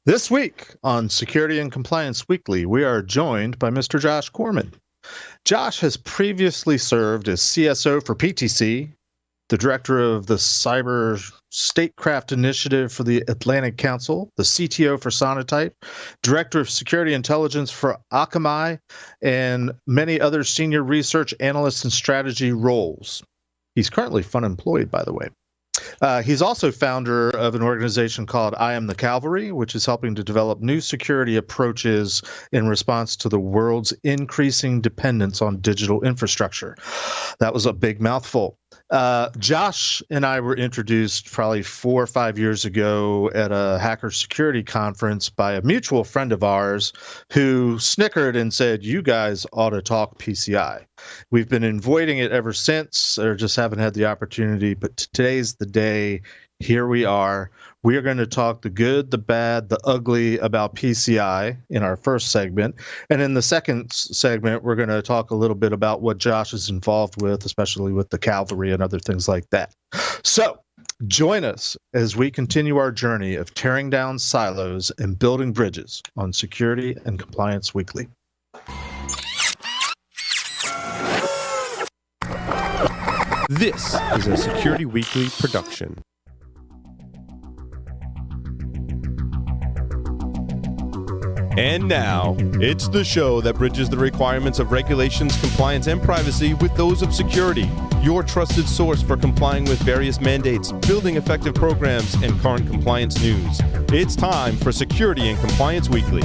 This week on Security and Compliance Weekly, we are joined by Mr. Josh Corman. Josh has previously served as CSO for PTC, the director of the Cyber Statecraft Initiative for the Atlantic Council, the CTO for Sonatype, director of Security Intelligence for Akamai, and many other senior research analyst and strategy roles. He's currently unemployed, by the way. He's also founder of an organization called I Am the Cavalry, which is helping to develop new security approaches in response to the world's increasing dependence on digital infrastructure. That was a big mouthful. Josh and I were introduced probably 4 or 5 years ago at a hacker security conference by a mutual friend of ours who snickered and said, "You guys ought to talk PCI." We've been avoiding it ever since, or just haven't had the opportunity, but today's the day. Here we are. We are going to talk the good, the bad, the ugly about PCI in our first segment. And in the second segment, we're going to talk a little bit about what Josh is involved with, especially with the Cavalry and other things like that. So join us as we continue our journey of tearing down silos and building bridges on Security and Compliance Weekly. This is a Security Weekly production. And now, it's the show that bridges the requirements of regulations, compliance, and privacy with those of security. Your trusted source for complying with various mandates, building effective programs, and current compliance news. It's time for Security and Compliance Weekly.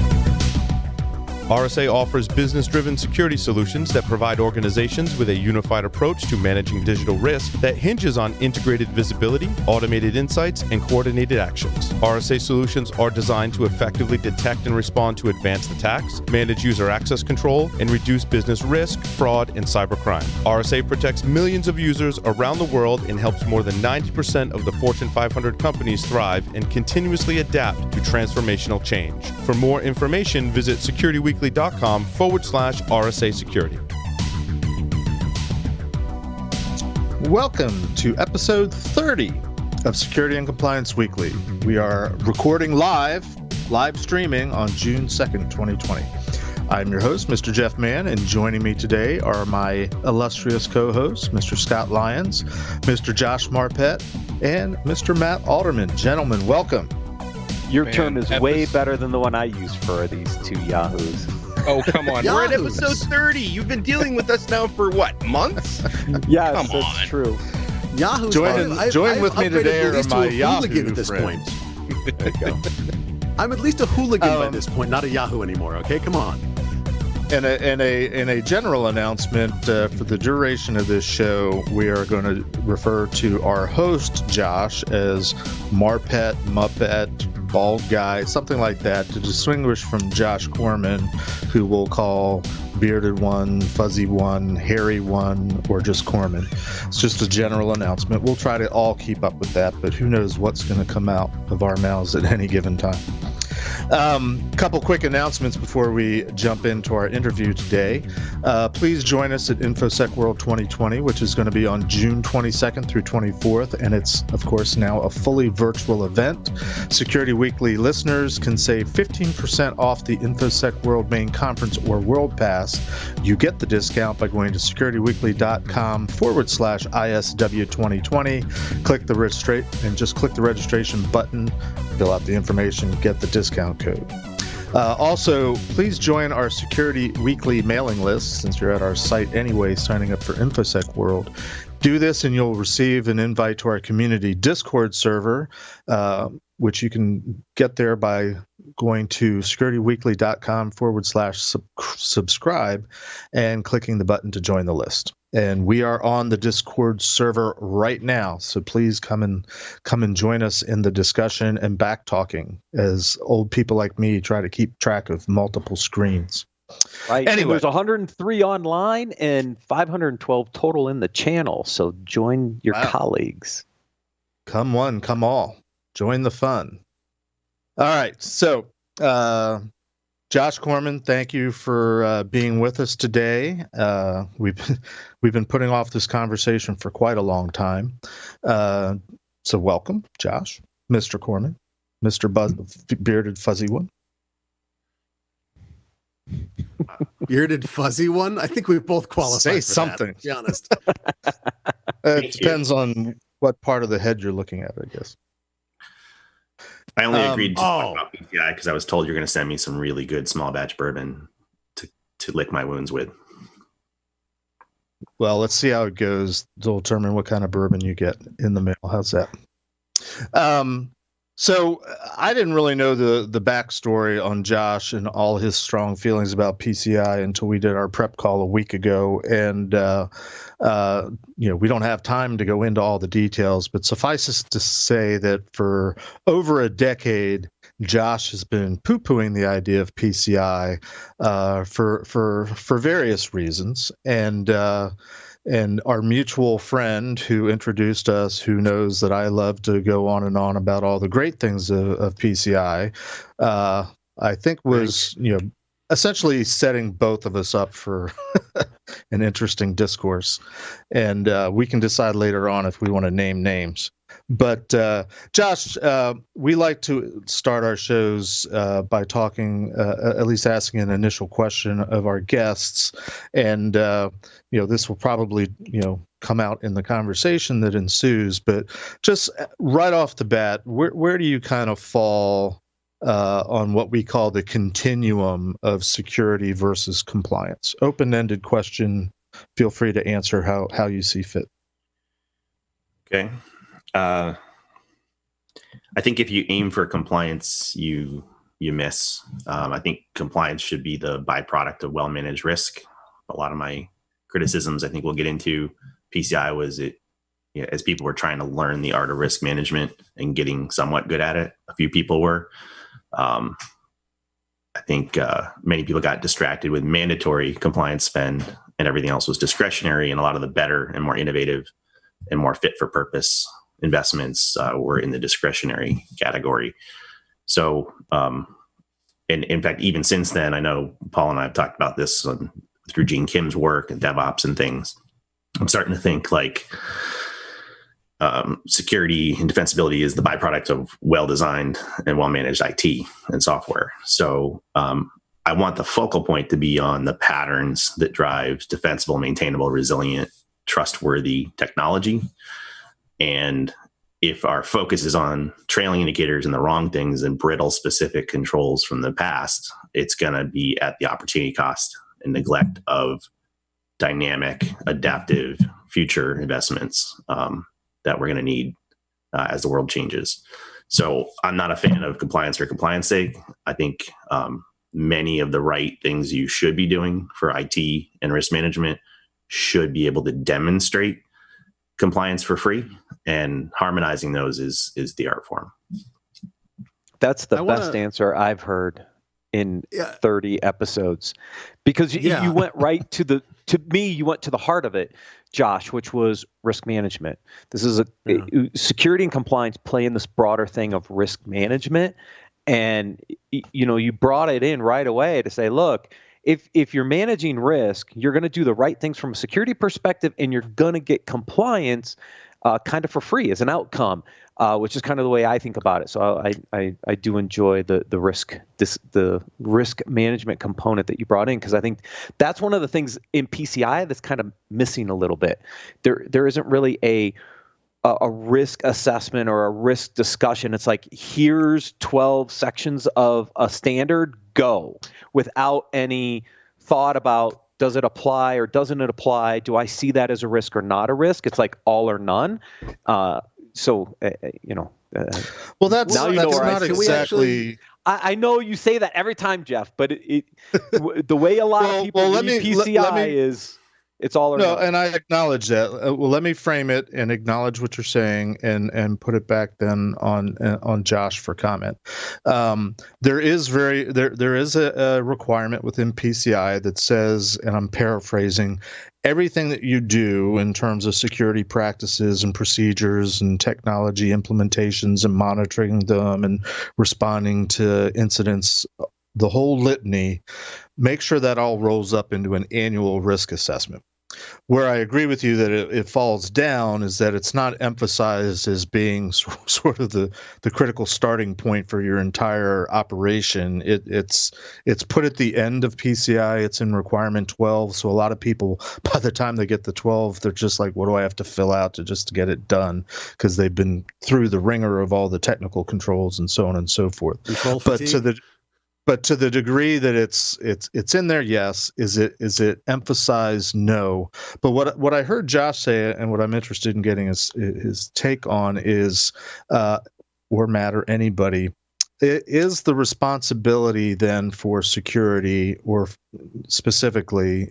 RSA offers business-driven security solutions that provide organizations with a unified approach to managing digital risk that hinges on integrated visibility, automated insights, and coordinated actions. RSA solutions are designed to effectively detect and respond to advanced attacks, manage user access control, and reduce business risk, fraud, and cybercrime. RSA protects millions of users around the world and helps more than 90% of the Fortune 500 companies thrive and continuously adapt to transformational change. For more information, visit securityweekly.com/RSA Security. Welcome to episode 30 of Security and Compliance Weekly. We are recording live streaming on June 2nd, 2020. I'm your host, Mr. Jeff Mann, and joining me today are my illustrious co-hosts, Mr. Scott Lyons, Mr. Josh Marpet, and Mr. Matt Alderman. Gentlemen, welcome. Your term is way better than the one I used for these two yahoos. Oh, come on. We're at episode 30. You've been dealing with us now for what, months? Yes, come that's on. True. Yahoo's join with me today are my Yahoo at this friends. point. There you go. I'm at least a hooligan by this point, not a Yahoo anymore. Okay, come on. In a general announcement, for the duration of this show, we are going to refer to our host, Josh, as Marpet, Muppet, Bald Guy, something like that, to distinguish from Josh Corman, who we'll call Bearded One, Fuzzy One, Hairy One, or just Corman. It's just a general announcement. We'll try to all keep up with that, but who knows what's going to come out of our mouths at any given time. Couple quick announcements before we jump into our interview today. Please join us at InfoSec World 2020, which is going to be on June 22nd through 24th, and it's, of course, now a fully virtual event. Security Weekly listeners can save 15% off the InfoSec World Main Conference or World Pass. You get the discount by going to securityweekly.com/ISW2020. Click the registration button, fill out the information, get the discount code. Also, please join our Security Weekly mailing list, since you're at our site anyway, signing up for InfoSec World. Do this and you'll receive an invite to our community Discord server, which you can get there by going to securityweekly.com/subscribe and clicking the button to join the list. And we are on the Discord server right now, so please come and join us in the discussion and back talking, as old people like me try to keep track of multiple screens. Right. Anyway, there's 103 online and 512 total in the channel. So join your colleagues. Come one, come all. Join the fun. All right. So, Josh Corman, thank you for being with us today. We've been putting off this conversation for quite a long time. So welcome, Josh, Mr. Corman. Mr. Bearded Fuzzy One? Bearded fuzzy one. I think we both qualify. Say for something. That, to be honest. It depends on what part of the head you're looking at, I guess. I only agreed to talk about PCI because I was told you're going to send me some really good small batch bourbon to lick my wounds with. Well, let's see how it goes to determine what kind of bourbon you get in the mail. How's that? So I didn't really know the backstory on Josh and all his strong feelings about PCI until we did our prep call a week ago. And, we don't have time to go into all the details, but suffice it to say that for over a decade, Josh has been poo-pooing the idea of PCI for various reasons. And our mutual friend who introduced us, who knows that I love to go on and on about all the great things of PCI, I think was, essentially setting both of us up for an interesting discourse. And we can decide later on if we want to name names. But Josh, we like to start our shows by talking, at least asking an initial question of our guests, and this will probably come out in the conversation that ensues. But just right off the bat, where do you kind of fall on what we call the continuum of security versus compliance? Open-ended question. Feel free to answer how you see fit. Okay. I think if you aim for compliance, you miss. I think compliance should be the byproduct of well-managed risk. A lot of my criticisms, I think we'll get into PCI, was as people were trying to learn the art of risk management and getting somewhat good at it. A few people were. I think many people got distracted with mandatory compliance spend, and everything else was discretionary, and a lot of the better and more innovative and more fit for purpose investments were in the discretionary category. So, and in fact, even since then, I know Paul and I have talked about this through Gene Kim's work and DevOps and things. I'm starting to think like security and defensibility is the byproduct of well-designed and well-managed IT and software. So I want the focal point to be on the patterns that drive defensible, maintainable, resilient, trustworthy technology. And if our focus is on trailing indicators and the wrong things and brittle specific controls from the past, it's going to be at the opportunity cost and neglect of dynamic, adaptive future investments that we're going to need as the world changes. So I'm not a fan of compliance for compliance sake. I think many of the right things you should be doing for IT and risk management should be able to demonstrate compliance for free, and harmonizing those is the art form. That's the best answer I've heard in 30 episodes, because you went right to you went to the heart of it, Josh, which was risk management. This is security and compliance play in this broader thing of risk management. And, you brought it in right away to say, look, if you're managing risk, you're going to do the right things from a security perspective, and you're going to get compliance kind of for free as an outcome, which is kind of the way I think about it. So I do enjoy the risk management component that you brought in, because I think that's one of the things in PCI that's kind of missing a little bit. There isn't really a risk assessment or a risk discussion. It's like, here's 12 sections of a standard, go, without any thought about, does it apply or doesn't it apply? Do I see that as a risk or not a risk? It's like all or none. Well, that's now not exactly. I know you say that every time, Jeff, but the way a lot of people read PCI is it's all or no, none. and I acknowledge that. Well, let me frame it and acknowledge what you're saying, and put it back then on Josh for comment. There is a requirement within PCI that says, and I'm paraphrasing, everything that you do in terms of security practices and procedures and technology implementations and monitoring them and responding to incidents, the whole litany, make sure that all rolls up into an annual risk assessment. Where I agree with you that it falls down is that it's not emphasized as being sort of the critical starting point for your entire operation. It's put at the end of PCI. It's in requirement 12. So a lot of people, by the time they get the 12, they're just like, what do I have to fill out to just get it done? Because they've been through the ringer of all the technical controls and so on and so forth. But to the degree that it's in there, yes. Is it emphasized? No. But what I heard Josh say, and what I'm interested in getting his take on is, or Matt or anybody, is the responsibility then for security, or specifically,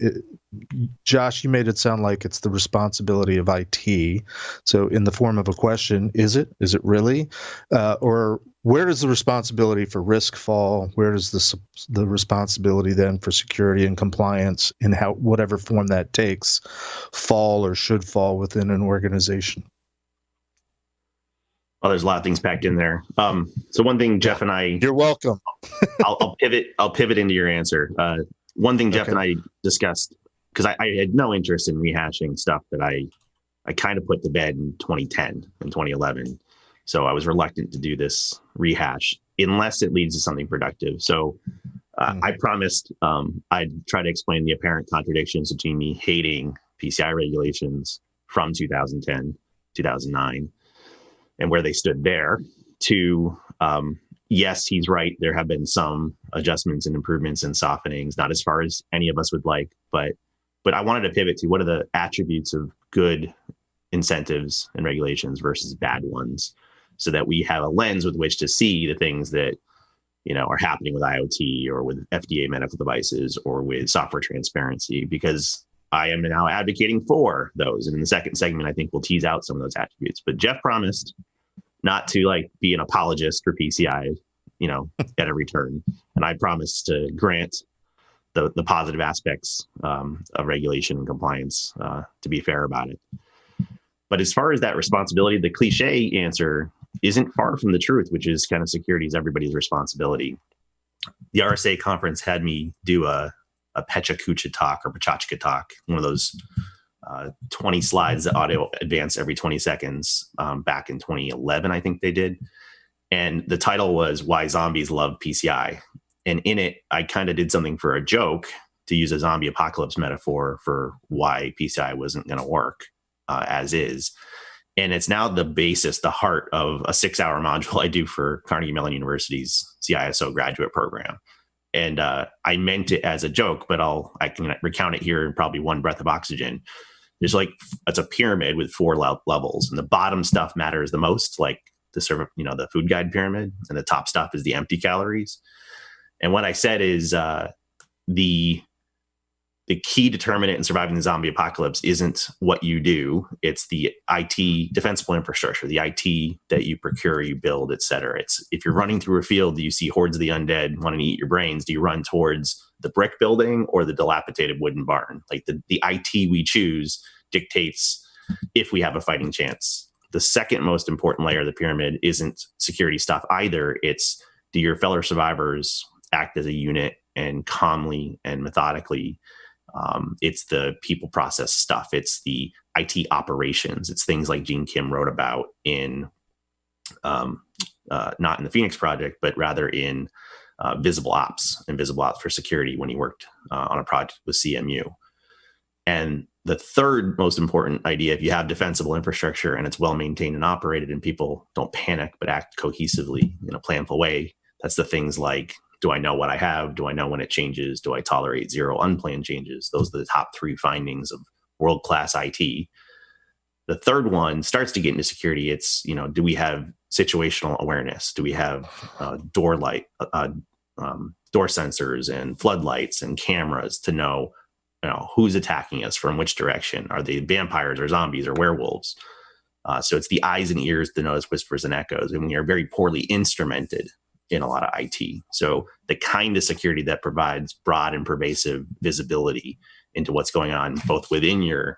Josh, you made it sound like it's the responsibility of IT. So in the form of a question, is it really, or where does the responsibility for risk fall? Where does the responsibility then for security and compliance, in whatever form that takes, fall or should fall within an organization? Well, there's a lot of things packed in there. So one thing Jeff and I, you're welcome. I'll pivot into your answer. One thing Jeff and I discussed, because I had no interest in rehashing stuff that I kind of put to bed in 2010 and 2011. So I was reluctant to do this rehash unless it leads to something productive. So I promised I'd try to explain the apparent contradictions between me hating PCI regulations from 2010, 2009, and where they stood there, to yes, he's right. There have been some adjustments and improvements and softenings, not as far as any of us would like, but I wanted to pivot to what are the attributes of good incentives and regulations versus bad ones, so that we have a lens with which to see the things that, are happening with IoT or with FDA medical devices or with software transparency, because I am now advocating for those. And in the second segment, I think we'll tease out some of those attributes. But Jeff promised not to be an apologist for PCI, at every turn. And I promised to grant the positive aspects of regulation and compliance, to be fair about it. But as far as that responsibility, the cliche answer isn't far from the truth, which is kind of security is everybody's responsibility. The RSA conference had me do a Pecha talk or Pachachka talk, one of those 20 slides that audio advance every 20 seconds, back in 2011, I think they did. And the title was Why Zombies Love PCI. And in it, I kind of did something for a joke, to use a zombie apocalypse metaphor for why PCI wasn't going to work as is. And it's now the basis, the heart of a 6-hour module I do for Carnegie Mellon University's CISO graduate program. And I meant it as a joke, but I can recount it here in probably one breath of oxygen. There's it's a pyramid with 4 levels, and the bottom stuff matters the most, like the food guide pyramid, and the top stuff is the empty calories. And what I said is the key determinant in surviving the zombie apocalypse isn't what you do. It's the IT defensible infrastructure, the IT that you procure, you build, et cetera. It's if you're running through a field, do you see hordes of the undead wanting to eat your brains? Do you run towards the brick building or the dilapidated wooden barn? The IT we choose dictates if we have a fighting chance. The second most important layer of the pyramid isn't security stuff either. It's, do your fellow survivors act as a unit and calmly and methodically? It's the people process stuff. It's the IT operations. It's things like Gene Kim wrote about in, not in the Phoenix Project, but rather in Visible Ops for security when he worked on a project with CMU. And the third most important idea, if you have defensible infrastructure and it's well maintained and operated and people don't panic but act cohesively in a planful way, that's the things like, do I know what I have? Do I know when it changes? Do I tolerate 0 unplanned changes? Those are the top 3 findings of world-class IT. The third one starts to get into security. It's, do we have situational awareness? Do we have door sensors and floodlights and cameras to know, who's attacking us from which direction? Are they vampires or zombies or werewolves? So it's the eyes and ears to notice whispers and echoes. And we are very poorly instrumented in a lot of IT. So the kind of security that provides broad and pervasive visibility into what's going on both within your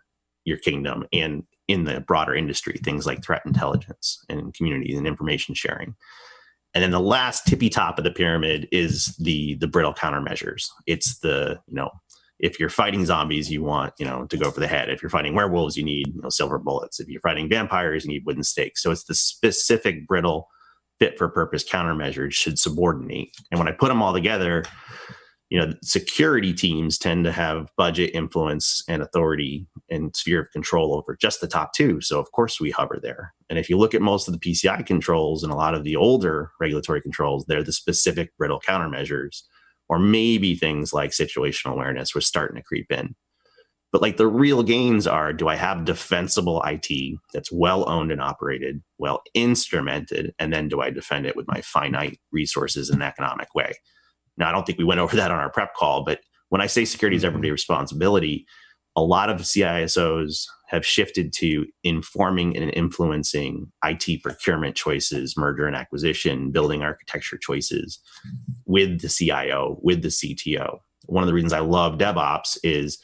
kingdom and in the broader industry, things like threat intelligence and community and information sharing. And then the last tippy top of the pyramid is the brittle countermeasures. It's the, If you're fighting zombies, you want, to go for the head. If you're fighting werewolves, you need, silver bullets. If you're fighting vampires, you need wooden stakes. So it's the specific brittle fit for purpose countermeasures should subordinate. And when I put them all together, security teams tend to have budget influence and authority and sphere of control over just the top two. So of course we hover there. And if you look at most of the PCI controls and a lot of the older regulatory controls, they're the specific brittle countermeasures, or maybe things like situational awareness was starting to creep in. But like the real gains are, do I have defensible IT that's well owned and operated, well instrumented, and then do I defend it with my finite resources in an economic way? Now, I don't think we went over that on our prep call, but when I say security is everyday responsibility, a lot of CISOs have shifted to informing and influencing IT procurement choices, merger and acquisition, building architecture choices with the CIO, with the CTO. One of the reasons I love DevOps is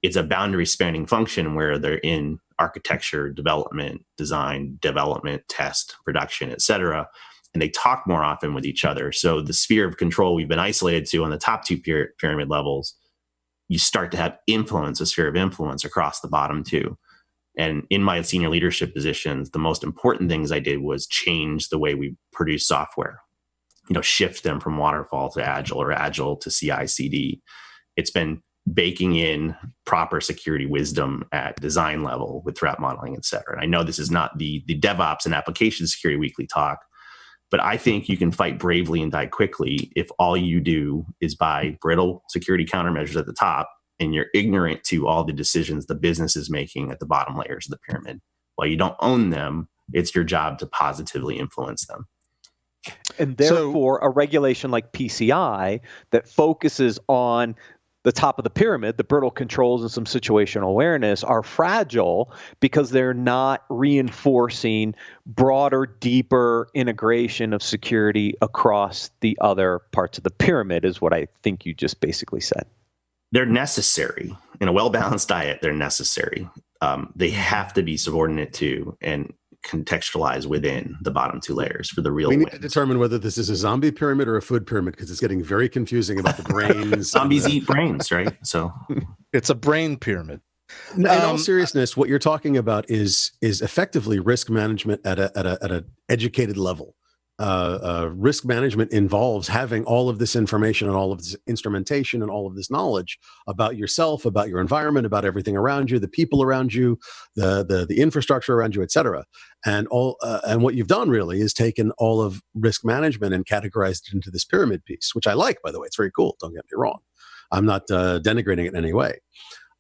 it's a boundary spanning function where they're in architecture, development, design, development, test, production, et cetera. And they talk more often with each other. So the sphere of control we've been isolated to on the top two pyramid levels, you start to have influence, a sphere of influence across the bottom two. And in my senior leadership positions, the most important things I did was change the way we produce software, shift them from waterfall to agile or agile to CI/CD. It's been baking in proper security wisdom at design level with threat modeling, et cetera. And I know this is not the DevOps and application security weekly talk, but I think you can fight bravely and die quickly if all you do is buy brittle security countermeasures at the top and you're ignorant to all the decisions the business is making at the bottom layers of the pyramid. While you don't own them, it's your job to positively influence them. And therefore, a regulation like PCI that focuses on the top of the pyramid, the brittle controls and some situational awareness, are fragile because they're not reinforcing broader, deeper integration of security across the other parts of the pyramid, is what I think you just basically said. They're necessary. In a well-balanced diet, they're necessary. They have to be subordinate to and contextualize within the bottom two layers for the real We need wins. to determine whether this is a zombie pyramid or a food pyramid, because it's getting very confusing about the brains. Zombies eat brains, right? So it's a brain pyramid. In all seriousness, what you're talking about is effectively risk management at a educated level. Risk management involves having all of this information and all of this instrumentation and all of this knowledge about yourself, about your environment, about everything around you, the people around you, the infrastructure around you, et cetera. And what you've done really is taken all of risk management and categorized it into this pyramid piece, which I like, by the way. It's very cool. Don't get me wrong. I'm not denigrating it in any way.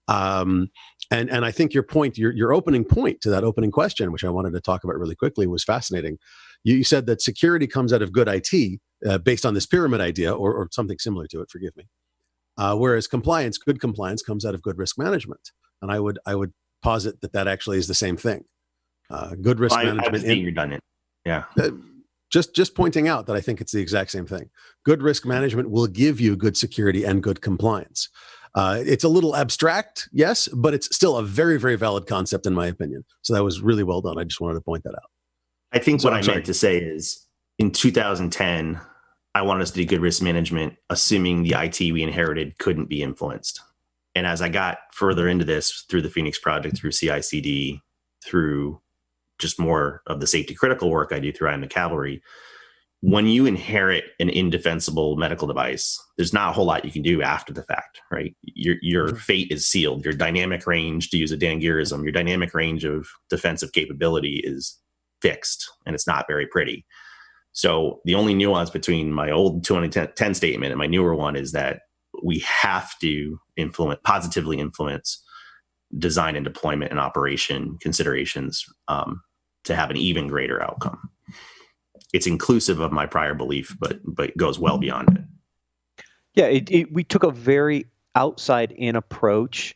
And I think your opening point to that opening question, which I wanted to talk about really quickly, was fascinating. You said that security comes out of good IT based on this pyramid idea or something similar to it, forgive me. Whereas good compliance comes out of good risk management. And I would posit that actually is the same thing. Good risk management. I would say redundant. Yeah. Just pointing out that I think it's the exact same thing. Good risk management will give you good security and good compliance. It's a little abstract, yes, but it's still a very, very valid concept in my opinion. So that was really well done. I just wanted to point that out. I think what I meant to say is in 2010, I wanted us to do good risk management, assuming the IT we inherited couldn't be influenced. And as I got further into this through the Phoenix Project, through CI/CD, through just more of the safety critical work I do through I Am the Cavalry, when you inherit an indefensible medical device, there's not a whole lot you can do after the fact, right? Your fate is sealed. Your dynamic range, to use a Dangirism, your dynamic range of defensive capability is fixed, and it's not very pretty. So the only nuance between my old 2010 statement and my newer one is that we have to positively influence design and deployment and operation considerations to have an even greater outcome. It's inclusive of my prior belief, but goes well beyond it. Yeah, we took a very outside-in approach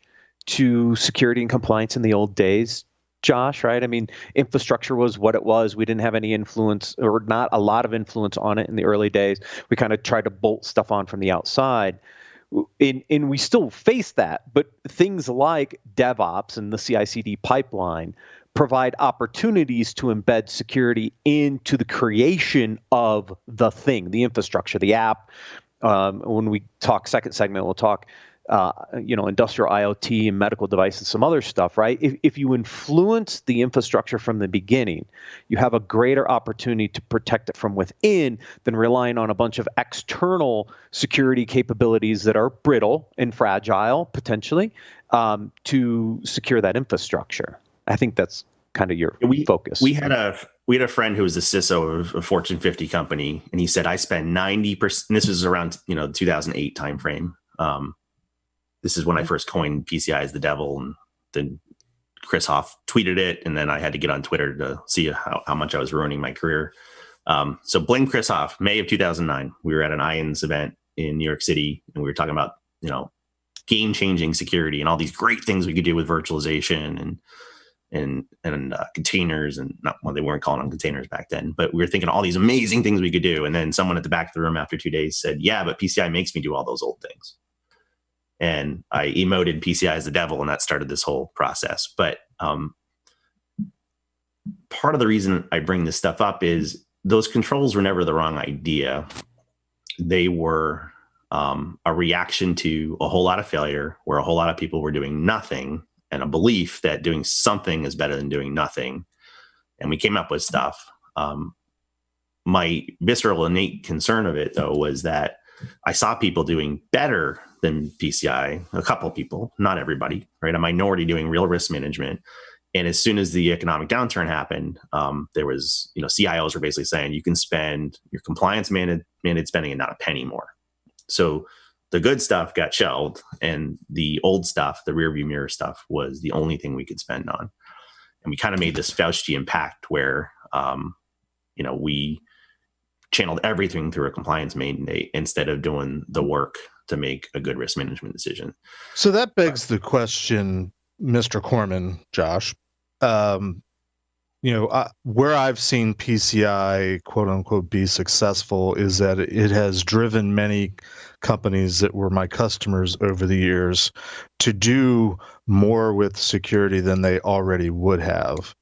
to security and compliance in the old days, Josh, right? I mean, infrastructure was what it was. We didn't have any influence or not a lot of influence on it in the early days. We kind of tried to bolt stuff on from the outside. And we still face that, but things like DevOps and the CI/CD pipeline provide opportunities to embed security into the creation of the thing, the infrastructure, the app. When we talk second segment, we'll talk industrial IoT and medical devices, some other stuff, right? If you influence the infrastructure from the beginning, you have a greater opportunity to protect it from within than relying on a bunch of external security capabilities that are brittle and fragile, potentially, to secure that infrastructure. I think that's kind of your focus. We had a friend who was the CISO of a Fortune 50 company, and he said, I spend 90%, and this was around 2008 timeframe. This is when I first coined PCI as the devil, and then Chris Hoff tweeted it, and then I had to get on Twitter to see how much I was ruining my career. So blame Chris Hoff. May of 2009, we were at an IONS event in New York City, and we were talking about game-changing security and all these great things we could do with virtualization and containers, and they weren't calling them containers back then, but we were thinking all these amazing things we could do. And then someone at the back of the room after 2 days said, yeah, but PCI makes me do all those old things. And I emoted PCI as the devil, and that started this whole process. But part of the reason I bring this stuff up is those controls were never the wrong idea. They were a reaction to a whole lot of failure, where a whole lot of people were doing nothing, and a belief that doing something is better than doing nothing. And we came up with stuff. My visceral innate concern of it, though, was that I saw people doing better than PCI, a couple people, not everybody, right? A minority doing real risk management. And as soon as the economic downturn happened, there was, CIOs were basically saying you can spend your compliance mandated spending and not a penny more. So the good stuff got shelved, and the old stuff, the rearview mirror stuff, was the only thing we could spend on. And we kind of made this Faustian pact where, we channeled everything through a compliance mandate instead of doing the work to make a good risk management decision. So that begs the question, Mr. Corman, Josh, where I've seen PCI, quote unquote, be successful is that it has driven many companies that were my customers over the years to do more with security than they already would have.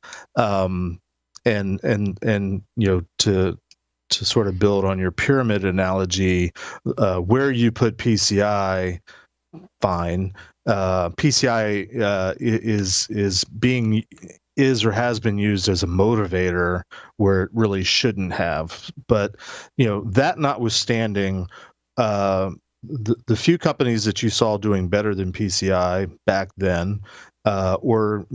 To sort of build on your pyramid analogy, where you put PCI, fine. PCI is or has been used as a motivator where it really shouldn't have. But that notwithstanding, the few companies that you saw doing better than PCI back then, or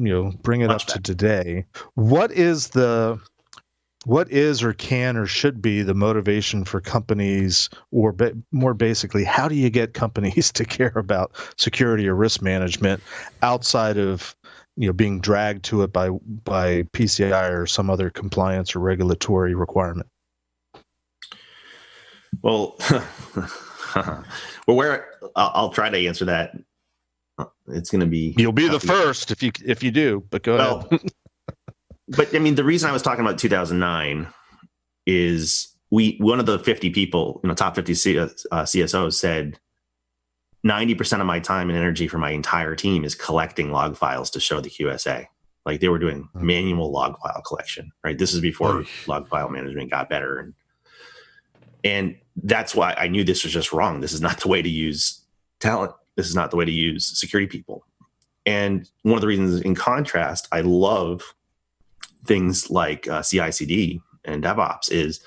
bring it up to today, what is or can or should be the motivation for companies, or more basically, how do you get companies to care about security or risk management outside of being dragged to it by PCI or some other compliance or regulatory requirement? Well, I'll try to answer that. It's going to be, you'll be the first if you do, but go ahead. But I mean, the reason I was talking about 2009 is one of the 50 people, top 50 CSOs said 90% of my time and energy for my entire team is collecting log files to show the QSA. Like, they were doing manual log file collection, right? This is before log file management got better. And that's why I knew this was just wrong. This is not the way to use talent. This is not the way to use security people. And one of the reasons, in contrast, I love things like CI/CD and DevOps is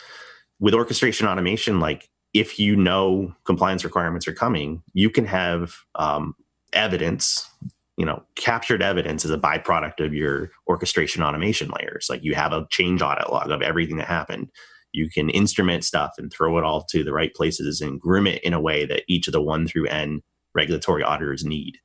with orchestration automation. Like, if compliance requirements are coming, you can have evidence, captured evidence as a byproduct of your orchestration automation layers. Like, you have a change audit log of everything that happened. You can instrument stuff and throw it all to the right places and groom it in a way that each of the 1 through N regulatory auditors need.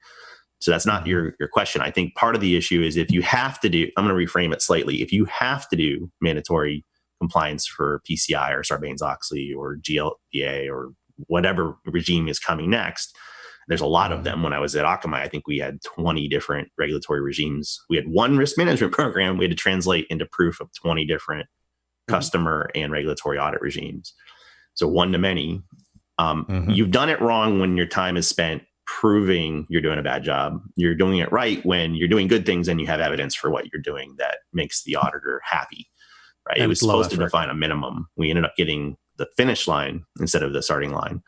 So that's not your question. I think part of the issue is, if you have to do, I'm going to reframe it slightly. If you have to do mandatory compliance for PCI or Sarbanes-Oxley or GLBA or whatever regime is coming next, there's a lot of them. When I was at Akamai, I think we had 20 different regulatory regimes. We had one risk management program we had to translate into proof of 20 different customer and regulatory audit regimes. So one to many. You've done it wrong when your time is spent proving you're doing a bad job. You're doing it right when you're doing good things and you have evidence for what you're doing that makes the auditor happy, right? And it was supposed to define a minimum. We ended up getting the finish line instead of the starting line.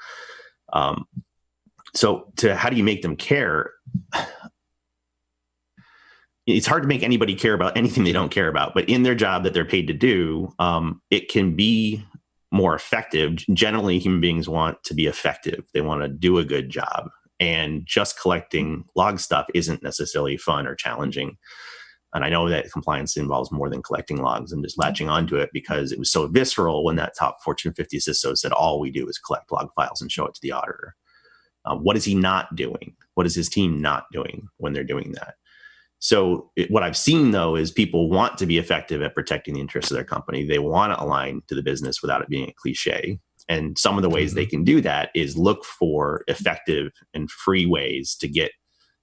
So how do you make them care? It's hard to make anybody care about anything they don't care about, but in their job that they're paid to do, it can be more effective. Generally, human beings want to be effective. They want to do a good job, and just collecting log stuff isn't necessarily fun or challenging. And I know that compliance involves more than collecting logs. I'm just latching onto it because it was so visceral when that top Fortune 50 CISO said, all we do is collect log files and show it to the auditor. What is he not doing? What is his team not doing when they're doing that? So what I've seen, though, is people want to be effective at protecting the interests of their company. They want to align to the business without it being a cliche. And some of the ways they can do that is look for effective and free ways to get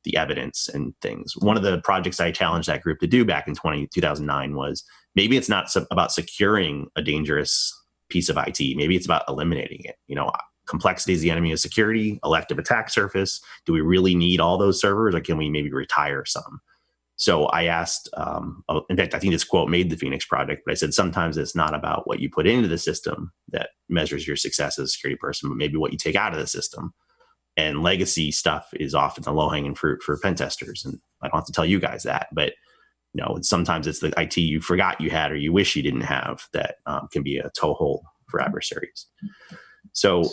the evidence and things. One of the projects I challenged that group to do back in 2009 was maybe it's not about securing a dangerous piece of IT. Maybe it's about eliminating it. Complexity is the enemy of security, elective attack surface. Do we really need all those servers, or can we maybe retire some? So I asked, in fact, I think this quote made the Phoenix Project, but I said, sometimes it's not about what you put into the system that measures your success as a security person, but maybe what you take out of the system. And legacy stuff is often the low-hanging fruit for pen testers. And I don't have to tell you guys that, but sometimes it's the IT you forgot you had or you wish you didn't have that can be a toehold for adversaries. So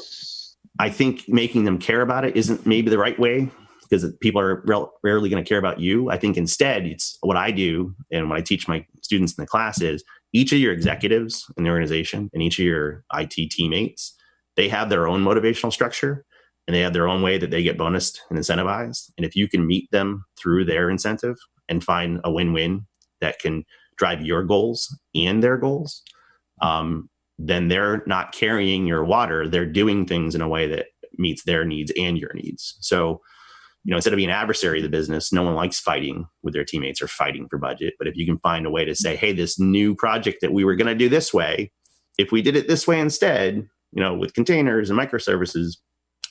I think making them care about it isn't maybe the right way, because people are rarely going to care about you. I think instead, it's what I do and what I teach my students in the class is each of your executives in the organization and each of your IT teammates, they have their own motivational structure and they have their own way that they get bonused and incentivized. And if you can meet them through their incentive and find a win-win that can drive your goals and their goals, then they're not carrying your water. They're doing things in a way that meets their needs and your needs. So, instead of being an adversary of the business, no one likes fighting with their teammates or fighting for budget. But if you can find a way to say, hey, this new project that we were going to do this way, if we did it this way instead, with containers and microservices,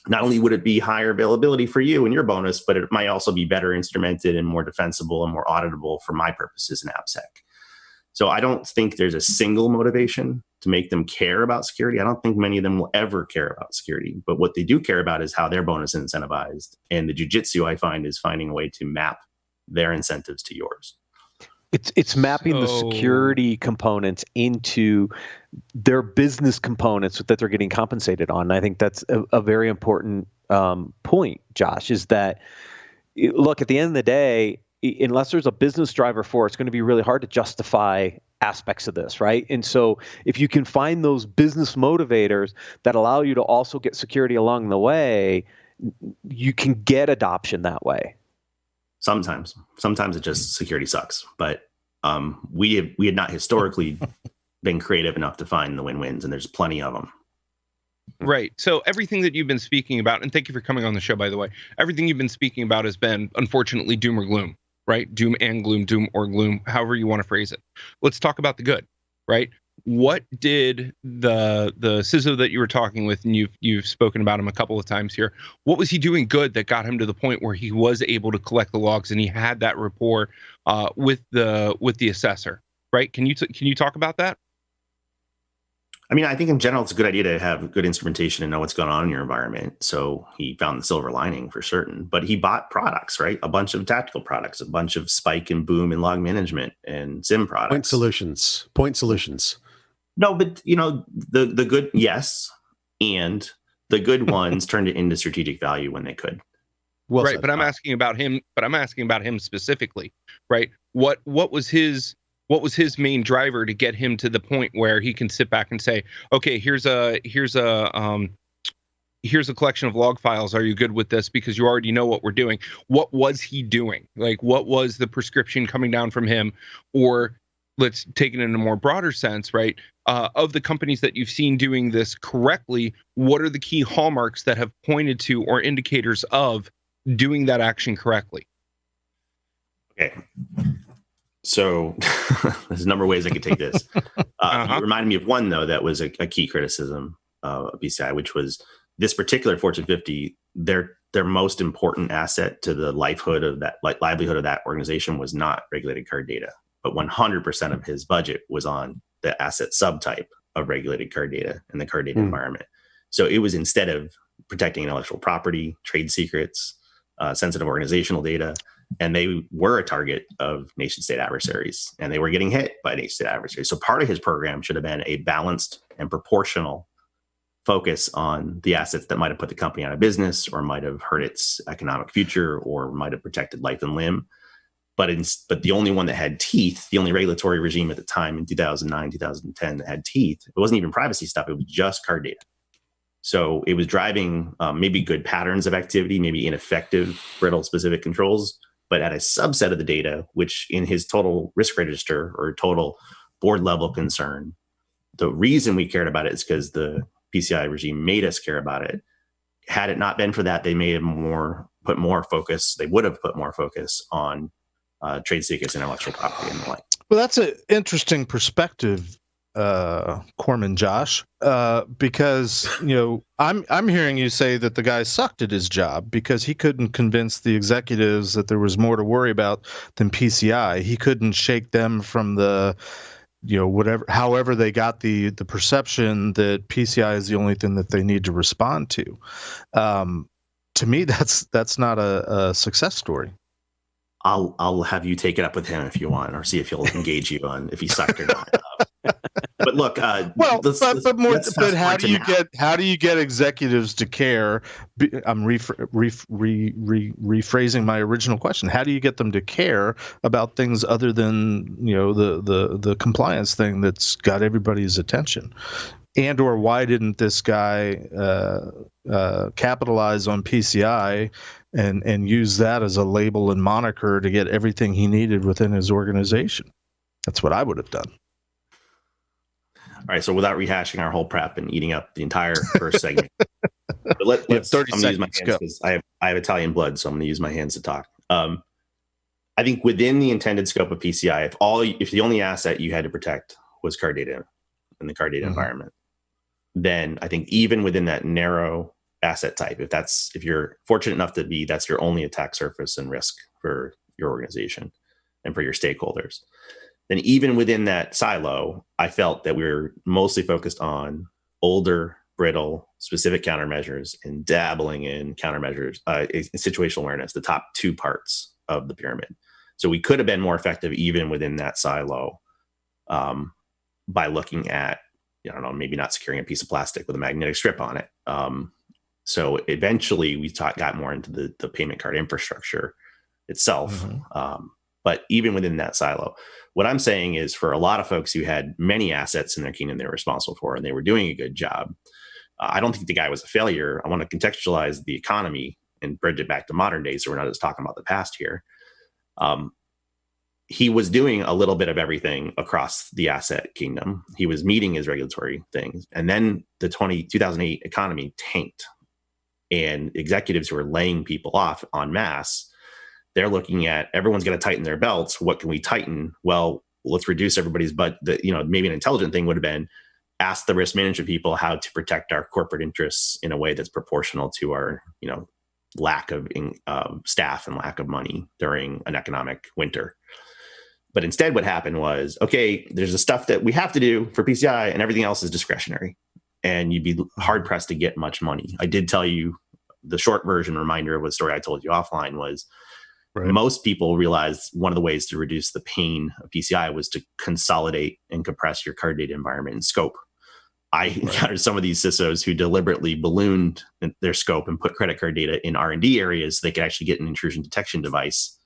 not only would it be higher availability for you and your bonus, but it might also be better instrumented and more defensible and more auditable for my purposes in AppSec. So I don't think there's a single motivation to make them care about security. I don't think many of them will ever care about security, but what they do care about is how their bonus is incentivized. And the jujitsu, I find, is finding a way to map their incentives to yours. It's mapping the security components into their business components that they're getting compensated on. And I think that's a very important point, Josh, is that, look, at the end of the day, unless there's a business driver for it, it's going to be really hard to justify aspects of this, right? And so if you can find those business motivators that allow you to also get security along the way, you can get adoption that way. Sometimes it just security sucks, but we had not historically been creative enough to find the win-wins, and there's plenty of them. Right. So everything that you've been speaking about, and thank you for coming on the show, by the way, everything you've been speaking about has been, unfortunately, doom or gloom, right? Doom and gloom, doom or gloom, however you want to phrase it. Let's talk about the good, right? What did the CISO that you were talking with, and you've spoken about him a couple of times here, what was he doing good that got him to the point where he was able to collect the logs and he had that rapport with the assessor, right? Can you talk about that? I mean, I think in general, it's a good idea to have good instrumentation and know what's going on in your environment. So he found the silver lining for certain, but he bought products, right? A bunch of tactical products, a bunch of spike and boom and log management and SIM products. Point solutions. No, but the good, yes. And the good ones turned it into strategic value when they could. Well, right. But I'm asking about him specifically, right? What was his main driver to get him to the point where he can sit back and say, okay, here's a collection of log files. Are you good with this? Because you already know what we're doing. What was he doing? Like, what was the prescription coming down from him? Or let's take it in a more broader sense, right? Of the companies that you've seen doing this correctly, what are the key hallmarks that have pointed to or indicators of doing that action correctly? Okay. So there's a number of ways I could take this. You reminded me of one, though, that was a key criticism of BCI, which was this particular Fortune 50, their most important asset to the livelihood of that organization was not regulated card data, but 100% of his budget was on the asset subtype of regulated card data in the card data environment. So it was, instead of protecting intellectual property, trade secrets, sensitive organizational data. And they were a target of nation state adversaries, and they were getting hit by nation state adversaries. So part of his program should have been a balanced and proportional focus on the assets that might have put the company out of business, or might have hurt its economic future, or might have protected life and limb. But the only one that had teeth, the only regulatory regime at the time in 2009, 2010 that had teeth, it wasn't even privacy stuff. It was just card data. So it was driving maybe good patterns of activity, maybe ineffective, brittle specific controls, but at a subset of the data, which in his total risk register or total board level concern, the reason we cared about it is because the PCI regime made us care about it. Had it not been for that, they may have put more focus on trade secrets, intellectual property, and the like. Well, that's an interesting perspective, Corman, Josh, because I'm hearing you say that the guy sucked at his job because he couldn't convince the executives that there was more to worry about than PCI. He couldn't shake them from the however they got the perception that PCI is the only thing that they need to respond to. To me, that's not a success story. I'll have you take it up with him if you want, or see if he'll engage you on if he sucked or not. But look, how do you get executives to care? I'm rephrasing my original question. How do you get them to care about things other than the compliance thing that's got everybody's attention? And or why didn't this guy capitalize on PCI and use that as a label and moniker to get everything he needed within his organization? That's what I would have done. All right, so without rehashing our whole prep and eating up the entire first segment, but let's 30 I'm going to use my hands because I have Italian blood, so I'm going to use my hands to talk. I think within the intended scope of PCI, if the only asset you had to protect was card data in the card data environment, then I think even within that narrow asset type, if you're fortunate enough to be that's your only attack surface and risk for your organization and for your stakeholders, then even within that silo, I felt that we were mostly focused on older, brittle, specific countermeasures and dabbling in countermeasures, situational awareness, the top two parts of the pyramid. So we could have been more effective even within that silo by looking at, maybe not securing a piece of plastic with a magnetic strip on it. So eventually we got more into the payment card infrastructure itself. But even within that silo, what I'm saying is for a lot of folks who had many assets in their kingdom they were responsible for, and they were doing a good job, I don't think the guy was a failure. I want to contextualize the economy and bridge it back to modern days, so we're not just talking about the past here. He was doing a little bit of everything across the asset kingdom. He was meeting his regulatory things. And then the 2008 economy tanked. And executives who are laying people off en masse, they're looking at everyone's going to tighten their belts. What can we tighten? Well, let's reduce everybody's budget. Maybe an intelligent thing would have been ask the risk management people how to protect our corporate interests in a way that's proportional to our, lack of staff and lack of money during an economic winter. But instead what happened was, okay, there's the stuff that we have to do for PCI and everything else is discretionary. And you'd be hard pressed to get much money. I did tell you the short version reminder of a story I told you offline was most people realized one of the ways to reduce the pain of PCI was to consolidate and compress your card data environment in scope. I encountered some of these CISOs who deliberately ballooned their scope and put credit card data in R&D areas so they could actually get an intrusion detection device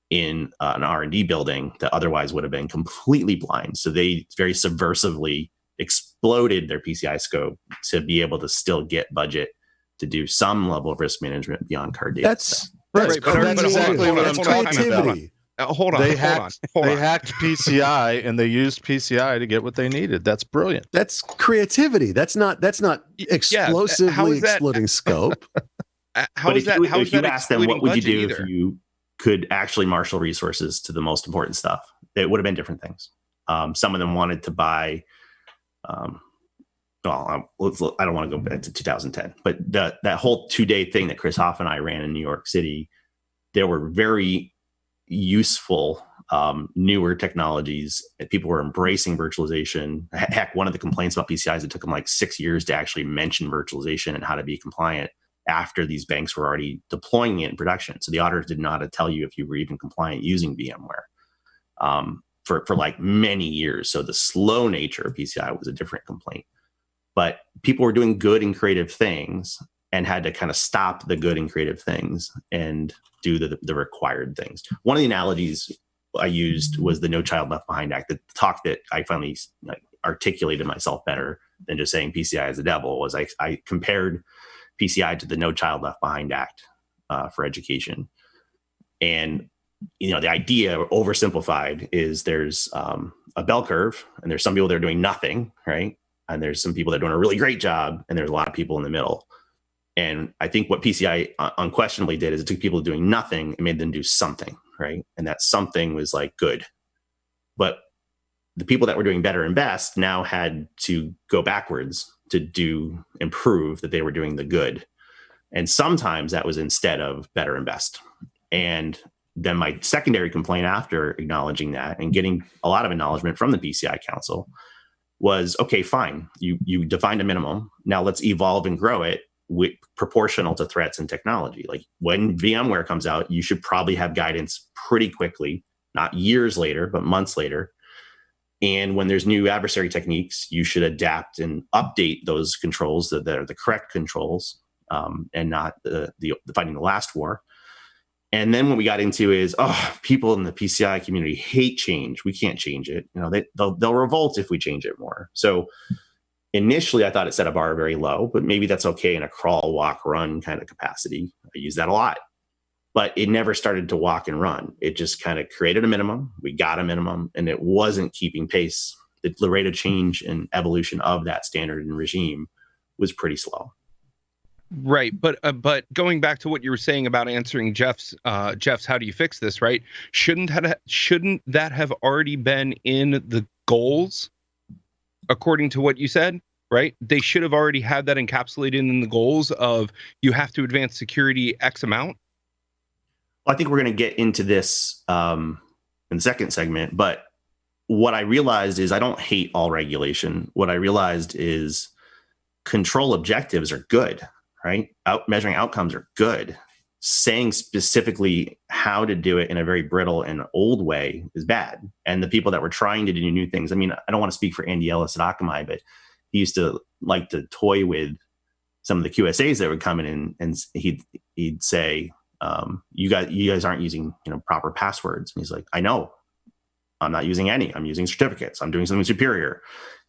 in an R&D building that otherwise would have been completely blind. So they very subversively exploded their PCI scope to be able to still get budget to do some level of risk management beyond card data. That's exactly what I'm talking about. Hold on. They hacked PCI and they used PCI to get what they needed. That's brilliant. That's creativity. That's not explosively exploding scope. If you ask them, what would you do if you could actually marshal resources to the most important stuff? It would have been different things. Some of them wanted to buy. I don't want to go back to 2010, but that whole 2-day thing that Chris Hoff and I ran in New York City, there were very useful newer technologies. People were embracing virtualization. Heck, one of the complaints about PCI is it took them like 6 years to actually mention virtualization and how to be compliant after these banks were already deploying it in production. So the auditors did not tell you if you were even compliant using VMware for like many years. So the slow nature of PCI was a different complaint. But people were doing good and creative things and had to kind of stop the good and creative things and do the required things. One of the analogies I used was the No Child Left Behind Act. The talk that I finally articulated myself better than just saying PCI is the devil was I compared PCI to the No Child Left Behind Act for education. And, the idea oversimplified is there's a bell curve and there's some people that are doing nothing, right? And there's some people that are doing a really great job and there's a lot of people in the middle. And I think what PCI unquestionably did is it took people doing nothing and made them do something, right? And that something was like good. But the people that were doing better and best now had to go backwards to improve that they were doing the good. And sometimes that was instead of better and best. And then my secondary complaint after acknowledging that and getting a lot of acknowledgement from the PCI Council was, okay, fine. You defined a minimum. Now let's evolve and grow it proportional to threats and technology. Like when VMware comes out, you should probably have guidance pretty quickly, not years later, but months later. And when there's new adversary techniques, you should adapt and update those controls that are the correct controls and not the fighting the last war. And then what we got into is, people in the PCI community hate change. We can't change it. They'll revolt if we change it more. So initially, I thought it set a bar very low, but maybe that's okay in a crawl, walk, run kind of capacity. I use that a lot. But it never started to walk and run. It just kind of created a minimum. We got a minimum, and it wasn't keeping pace. The rate of change and evolution of that standard and regime was pretty slow. Right, but going back to what you were saying about answering Jeff's how do you fix this, right? Shouldn't that have already been in the goals, according to what you said, right? They should have already had that encapsulated in the goals of you have to advance security X amount. Well, I think we're going to get into this in the second segment, but what I realized is I don't hate all regulation. What I realized is control objectives are good. Right? Measuring outcomes are good. Saying specifically how to do it in a very brittle and old way is bad. And the people that were trying to do new things, I mean, I don't want to speak for Andy Ellis at Akamai, but he used to like to toy with some of the QSAs that would come in and he'd say, you guys aren't using proper passwords. And he's like, I know. I'm not using any. I'm using certificates. I'm doing something superior.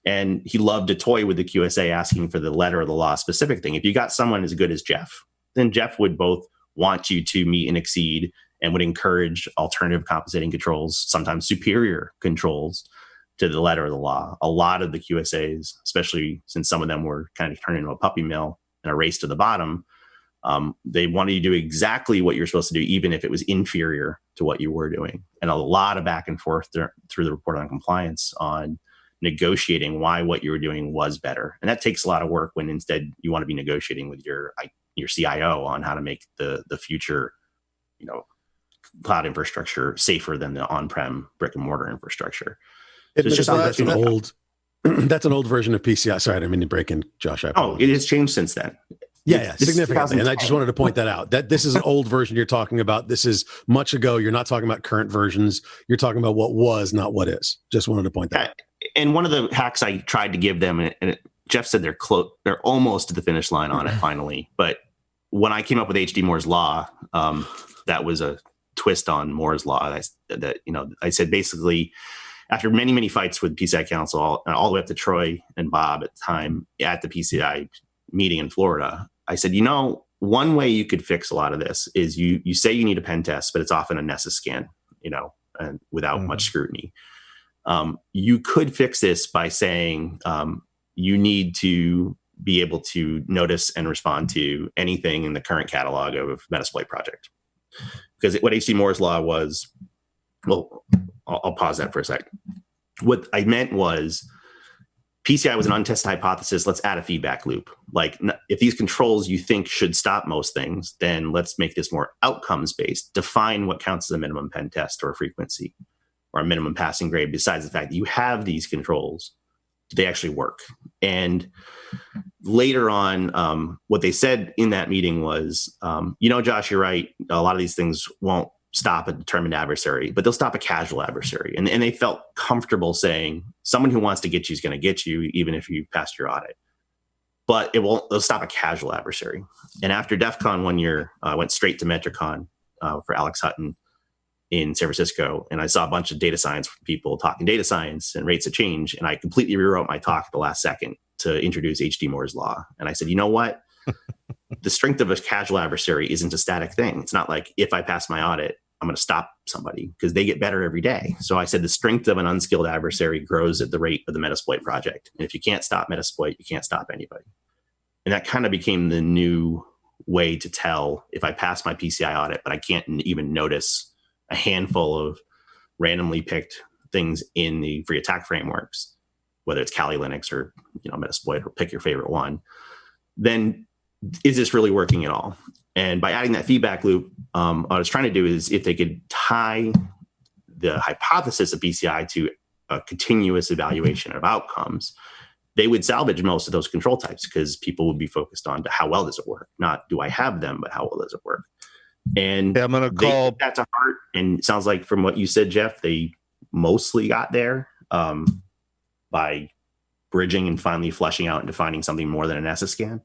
And he loved to toy with the QSA asking for the letter of the law specific thing. If you got someone as good as Jeff, then Jeff would both want you to meet and exceed and would encourage alternative compensating controls, sometimes superior controls to the letter of the law. A lot of the QSAs, especially since some of them were kind of turned into a puppy mill and a race to the bottom, they wanted you to do exactly what you're supposed to do, even if it was inferior to what you were doing. And a lot of back and forth through the report on compliance on negotiating why what you were doing was better. And that takes a lot of work when instead you want to be negotiating with your CIO on how to make the future, cloud infrastructure safer than the on-prem brick and mortar infrastructure. So it's just that's an old version of PCI. Sorry, I didn't mean to break in, Josh. It has changed since then. Yeah, significantly. And I just wanted to point that out. That this is an old version you're talking about. This is much ago. You're not talking about current versions. You're talking about what was, not what is. Just wanted to point that out. And one of the hacks I tried to give them, and Jeff said they're almost to the finish line on it finally. But when I came up with HD Moore's Law, that was a twist on Moore's Law. I said basically, after many, many fights with PCI Council, all the way up to Troy and Bob at the time at the PCI meeting in Florida, I said, one way you could fix a lot of this is you say you need a pen test, but it's often a Nessus scan, and without much scrutiny. You could fix this by saying you need to be able to notice and respond to anything in the current catalog of Metasploit project. Because what HD Moore's Law was, well, I'll pause that for a sec. What I meant was PCI was an untested hypothesis. Let's add a feedback loop. Like if these controls you think should stop most things, then let's make this more outcomes based. Define what counts as a minimum pen test or a frequency. or a minimum passing grade, besides the fact that you have these controls, do they actually work? And later on, what they said in that meeting was, Josh, you're right. A lot of these things won't stop a determined adversary, but they'll stop a casual adversary. And they felt comfortable saying someone who wants to get you is going to get you, even if you passed your audit. But they'll stop a casual adversary. And after DEF CON 1 year, I went straight to MetroCon for Alex Hutton in San Francisco. And I saw a bunch of data science people talking data science and rates of change. And I completely rewrote my talk at the last second to introduce H.D. Moore's law. And I said, you know what? The strength of a casual adversary isn't a static thing. It's not like if I pass my audit, I'm going to stop somebody, because they get better every day. So I said the strength of an unskilled adversary grows at the rate of the Metasploit project. And if you can't stop Metasploit, you can't stop anybody. And that kind of became the new way to tell if I pass my PCI audit, but I can't even notice a handful of randomly picked things in the free attack frameworks, whether it's Kali Linux or Metasploit, or pick your favorite one, then is this really working at all? And by adding that feedback loop, what I was trying to do is if they could tie the hypothesis of PCI to a continuous evaluation of outcomes, they would salvage most of those control types, because people would be focused on how well does it work, not do I have them, but how well does it work? And I'm going to call that to heart. And it sounds like from what you said, Jeff, they mostly got there by bridging and finally fleshing out and defining something more than an ESSA scan.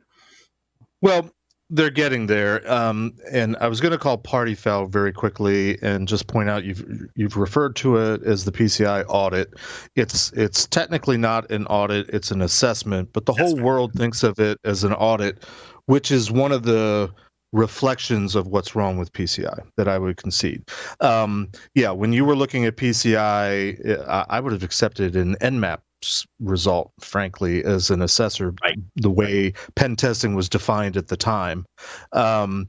Well, they're getting there. And I was going to call party foul very quickly and just point out you've referred to it as the PCI audit. It's technically not an audit, it's an assessment, but the whole world thinks of it as an audit, which is one of the reflections of what's wrong with PCI that I would concede. When you were looking at PCI, I would have accepted an Nmap result, frankly, as an assessor, right, the way pen testing was defined at the time. But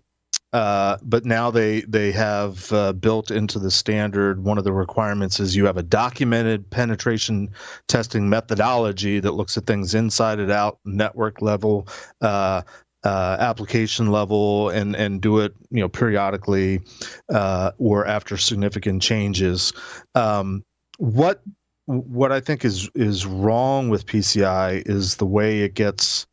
now they have built into the standard, one of the requirements is you have a documented penetration testing methodology that looks at things inside and out, network level, application level, and do it periodically or after significant changes. What I think is wrong with PCI is the way it gets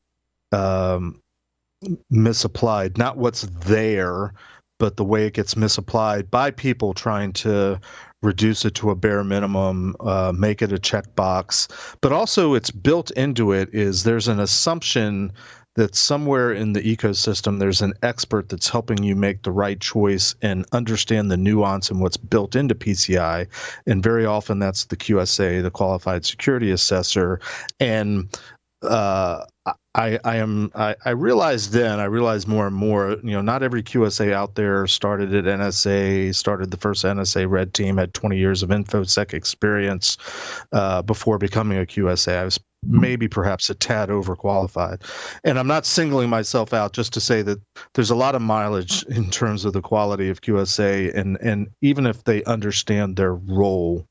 misapplied. Not what's there, but the way it gets misapplied by people trying to reduce it to a bare minimum, make it a checkbox. But also, it's built into it is there's an assumption that somewhere in the ecosystem there's an expert that's helping you make the right choice and understand the nuance and what's built into PCI. And very often that's the QSA, the Qualified Security Assessor. And I realized more and more, not every QSA out there started at NSA, started the first NSA red team, had 20 years of InfoSec experience before becoming a QSA. I was maybe perhaps a tad overqualified. And I'm not singling myself out, just to say that there's a lot of mileage in terms of the quality of QSA, and even if they understand their role.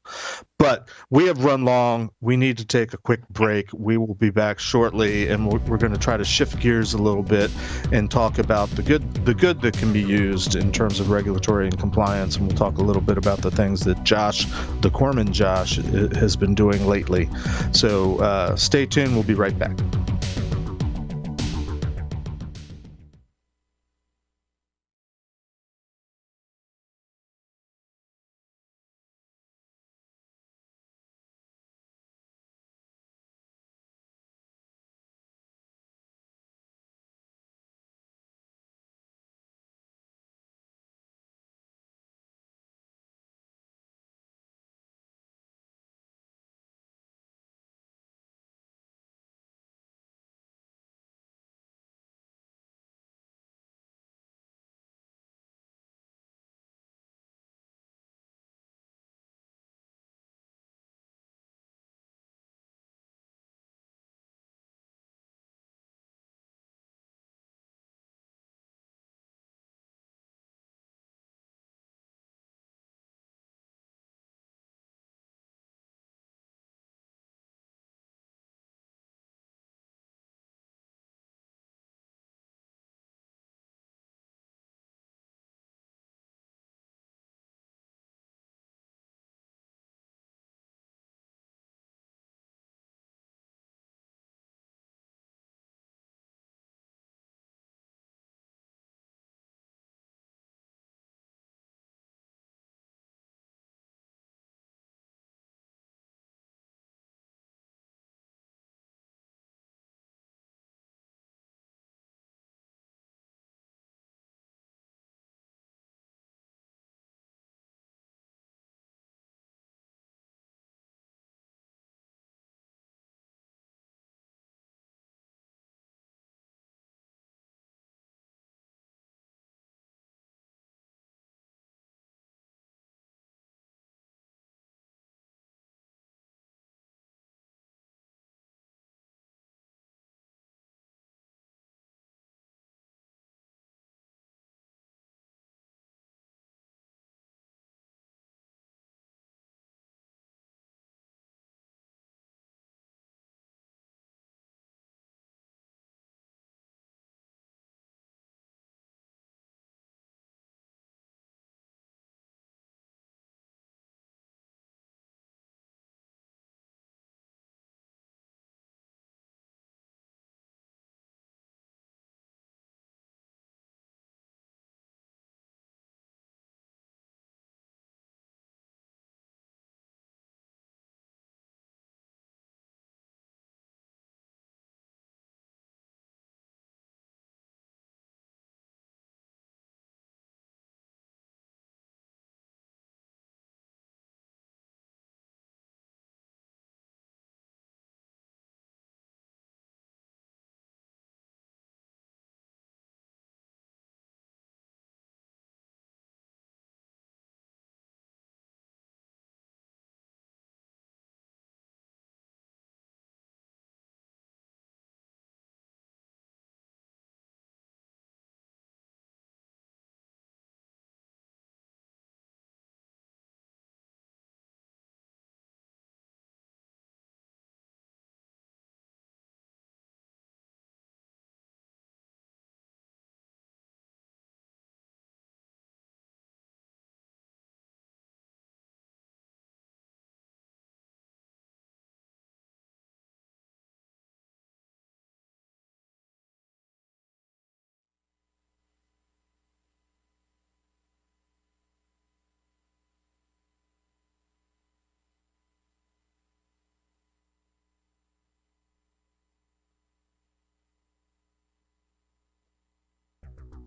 But we have run long. We need to take a quick break. We will be back shortly, and we're going to try to shift gears a little bit and talk about the good that can be used in terms of regulatory and compliance. And we'll talk a little bit about the things that the Corman Josh, has been doing lately. So stay tuned. We'll be right back.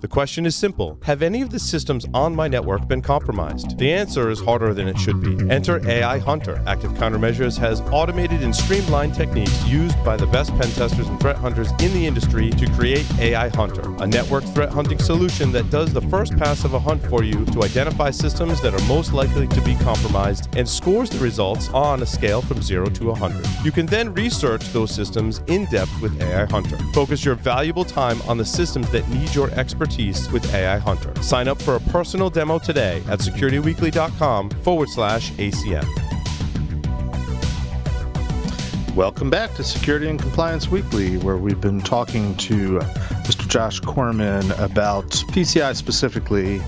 The question is simple. Have any of the systems on my network been compromised? The answer is harder than it should be. Enter AI Hunter. Active Countermeasures has automated and streamlined techniques used by the best pen testers and threat hunters in the industry to create AI Hunter, a network threat hunting solution that does the first pass of a hunt for you to identify systems that are most likely to be compromised and scores the results on a scale from 0 to 100. You can then research those systems in depth with AI Hunter. Focus your valuable time on the systems that need your expertise with AI Hunter. Sign up for a personal demo today at securityweekly.com/ACM. Welcome back to Security and Compliance Weekly, where we've been talking to Mr. Josh Corman about PCI specifically.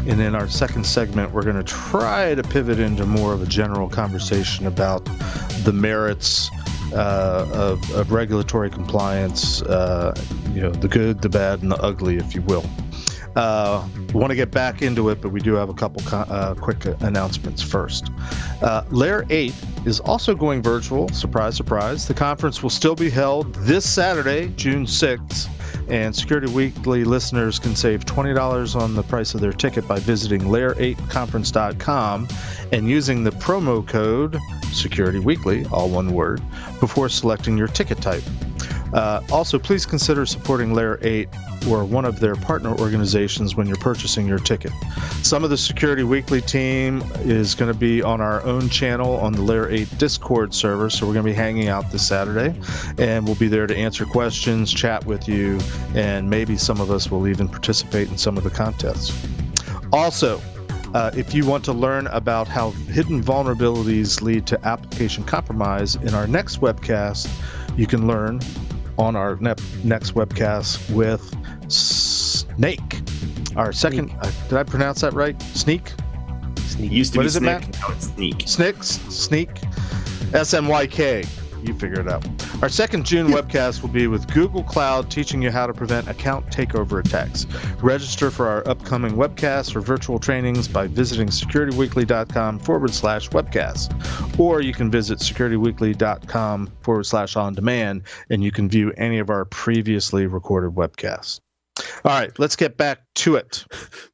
And in our second segment, we're going to try to pivot into more of a general conversation about the merits of regulatory compliance, the good, the bad, and the ugly, if you will. We want to get back into it, but we do have a couple quick announcements first. Layer 8 is also going virtual. Surprise, surprise. The conference will still be held this Saturday, June 6th, and Security Weekly listeners can save $20 on the price of their ticket by visiting layer8conference.com and using the promo code Security Weekly, all one word, before selecting your ticket type. Also, please consider supporting Layer 8 or one of their partner organizations when you're purchasing your ticket. Some of the Security Weekly team is going to be on our own channel on the Layer 8 Discord server, so we're going to be hanging out this Saturday, and we'll be there to answer questions, chat with you, and maybe some of us will even participate in some of the contests. Also, if you want to learn about how hidden vulnerabilities lead to application compromise in our next webcast, you can learn on our next webcast with Snake. Our second, did I pronounce that right? Sneak? Sneak. Used to what be is it, Snick, Matt? now it's Sneak. Sneak. SNYK. You figure it out. Our second June webcast will be with Google Cloud, teaching you how to prevent account takeover attacks. Register for our upcoming webcasts or virtual trainings by visiting securityweekly.com/webcast. Or you can visit securityweekly.com/on-demand, and you can view any of our previously recorded webcasts. All right, let's get back to it.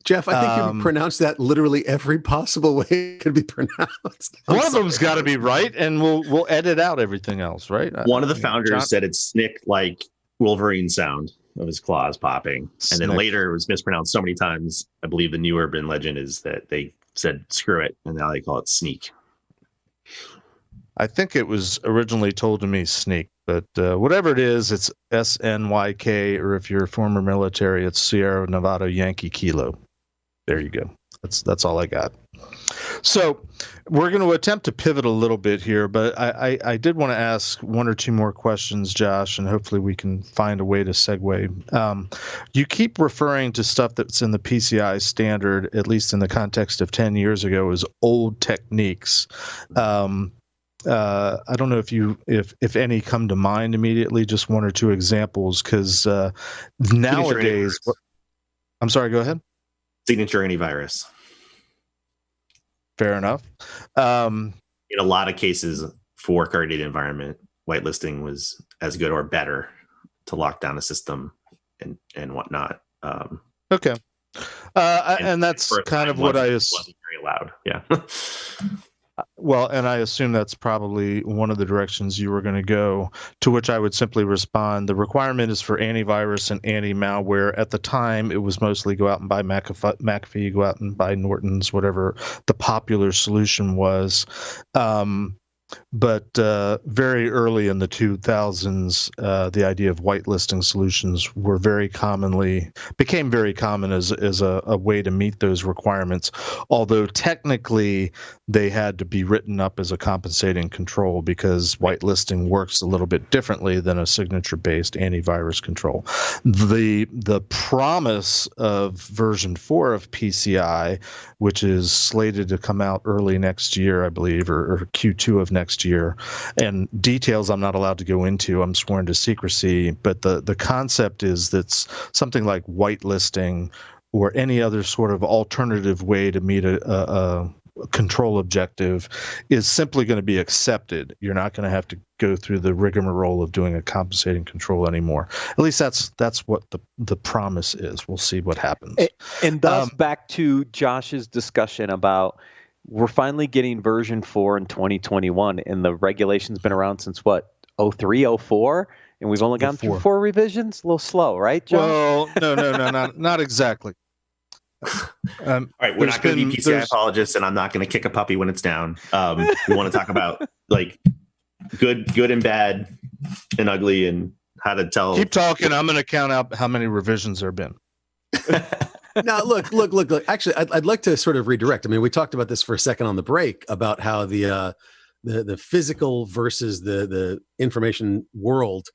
Jeff, I think you pronounced that literally every possible way it could be pronounced. One of them's got to be right, and we'll edit out everything else, right? One of the founders said it's Snick like Wolverine sound of his claws popping. And then later it was mispronounced so many times. I believe the new urban legend is that they said screw it, and now they call it Sneak. I think it was originally told to me Sneak, but whatever it is, it's SNYK, or if you're former military, it's Sierra Nevada Yankee Kilo. There you go. That's all I got. So we're going to attempt to pivot a little bit here, but I did want to ask one or two more questions, Josh, and hopefully we can find a way to segue. You keep referring to stuff that's in the PCI standard, at least in the context of 10 years ago, as old techniques. I don't know if any come to mind immediately, just one or two examples, because nowadays, I'm sorry, go ahead. Signature antivirus. Fair enough. In a lot of cases for card data environment, whitelisting was as good or better to lock down a system and whatnot. Okay. And that's kind of what I wasn't very loud. Yeah. Well, and I assume that's probably one of the directions you were going to go, to which I would simply respond, the requirement is for antivirus and anti-malware. At the time, it was mostly go out and buy McAfee, go out and buy Norton's, whatever the popular solution was. But very early in the 2000s, the idea of whitelisting solutions became very common as a way to meet those requirements. Although technically they had to be written up as a compensating control, because whitelisting works a little bit differently than a signature-based antivirus control. The promise of version 4 of PCI, which is slated to come out early next year, I believe, or Q2 of next year, and details I'm not allowed to go into, I'm sworn to secrecy, but the concept is that's something like whitelisting or any other sort of alternative way to meet a control objective is simply going to be accepted. You're not going to have to go through the rigmarole of doing a compensating control anymore. At least that's what the promise is. We'll see what happens. And thus back to Josh's discussion about we're finally getting version 4 in 2021, and the regulation's been around since what, 03, 04? And we've only gone through 4 revisions? A little slow, right, Josh? Well, no, not exactly. All right, we're not going to be PCI apologists, and I'm not going to kick a puppy when it's down. We want to talk about like good and bad and ugly and how to tell. Keep talking. I'm going to count out how many revisions there have been. Now, look. Actually, I'd like to sort of redirect. I mean, we talked about this for a second on the break about how the physical versus the information world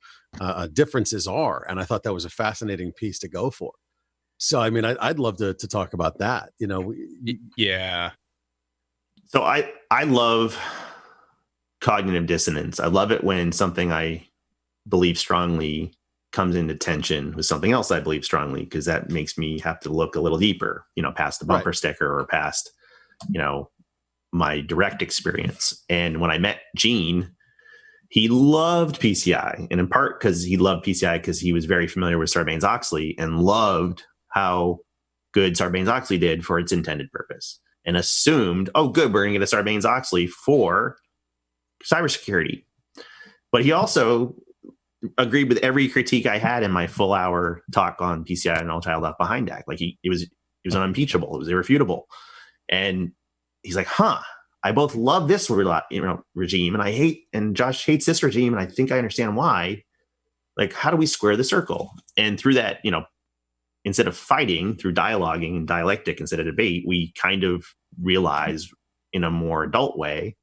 differences are, and I thought that was a fascinating piece to go for. So, I mean, I'd love to talk about that. You know, yeah. So I love cognitive dissonance. I love it when something I believe strongly comes into tension with something else I believe strongly, because that makes me have to look a little deeper, you know, past the bumper sticker or past, you know, my direct experience. And when I met Gene, he loved PCI, and in part because he loved PCI because he was very familiar with Sarbanes-Oxley and loved how good Sarbanes-Oxley did for its intended purpose, and assumed, oh, good, we're going to get a Sarbanes-Oxley for cybersecurity. But he also agreed with every critique I had in my full hour talk on PCI and All Child Left Behind Act. Like it was unimpeachable. It was irrefutable. And he's like, I both love this regime and Josh hates this regime. And I think I understand why. Like, how do we square the circle? And through that, you know, instead of fighting, through dialoguing and dialectic instead of debate, we kind of realize in a more adult way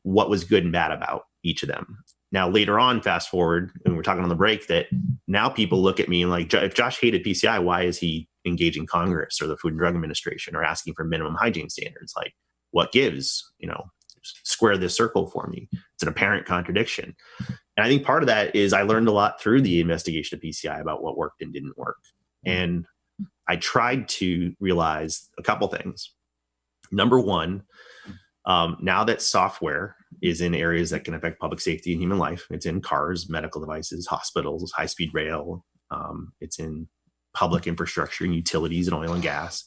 what was good and bad about each of them. Now, later on, fast forward, and we're talking on the break, that now people look at me and like, if Josh hated PCI, why is he engaging Congress or the Food and Drug Administration or asking for minimum hygiene standards? Like, what gives? You know, square this circle for me. It's an apparent contradiction. And I think part of that is I learned a lot through the investigation of PCI about what worked and didn't work. And I tried to realize a couple things. Number one, now that software is in areas that can affect public safety and human life, it's in cars, medical devices, hospitals, high-speed rail, it's in public infrastructure and utilities and oil and gas.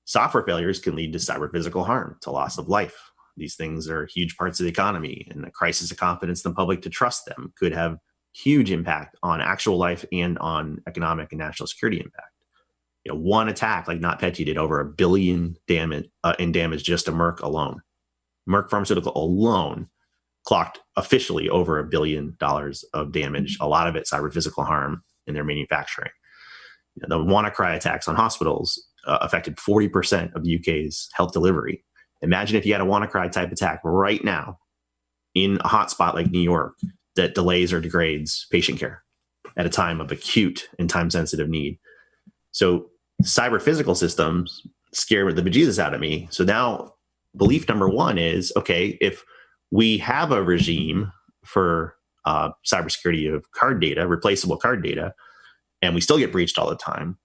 Software failures can lead to cyber physical harm, to loss of life. These things are huge parts of the economy, and a crisis of confidence in the public to trust them could have huge impact on actual life and on economic and national security impact. You know, one attack like NotPetya did over $1 billion in damage just to Merck alone. Merck Pharmaceutical alone clocked officially over $1 billion of damage, a lot of it cyber physical harm in their manufacturing. You know, the WannaCry attacks on hospitals affected 40% of the UK's health delivery. Imagine if you had a WannaCry type attack right now in a hotspot like New York that delays or degrades patient care at a time of acute and time-sensitive need. So cyber physical systems scare the bejesus out of me. So now belief number one is, okay, if we have a regime for cybersecurity of card data, replaceable card data, and we still get breached all the time,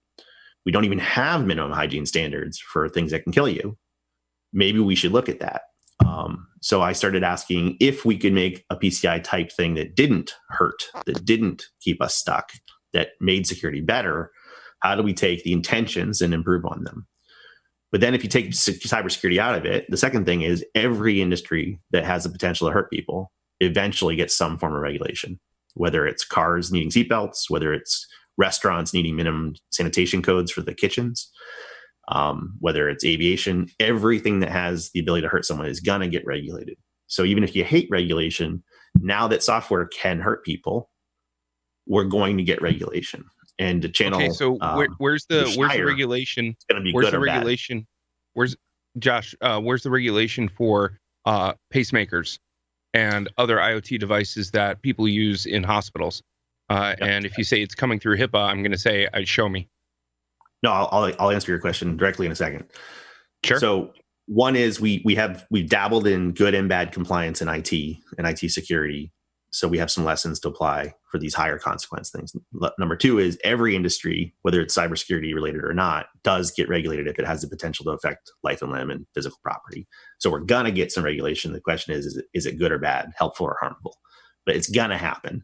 we don't even have minimum hygiene standards for things that can kill you, maybe we should look at that. So I started asking if we could make a PCI type thing that didn't hurt, that didn't keep us stuck, that made security better. How do we take the intentions and improve on them? But then if you take cybersecurity out of it, the second thing is every industry that has the potential to hurt people eventually gets some form of regulation, whether it's cars needing seatbelts, whether it's restaurants needing minimum sanitation codes for the kitchens, whether it's aviation, everything that has the ability to hurt someone is going to get regulated. So even if you hate regulation, now that software can hurt people, we're going to get regulation. And the channel. Okay, so where's the regulation? It's going to be where's good the or regulation? Where's Josh? Where's the regulation for pacemakers and other IoT devices that people use in hospitals? And if you say it's coming through HIPAA, I'm going to say, show me. No, I'll answer your question directly in a second. Sure. So one is we've dabbled in good and bad compliance in IT and IT security So we have some lessons to apply for these higher consequence things. Number two is every industry, whether it's cybersecurity related or not, does get regulated if it has the potential to affect life and limb and physical property. So we're going to get some regulation. The question is it good or bad, helpful or harmful? But it's going to happen.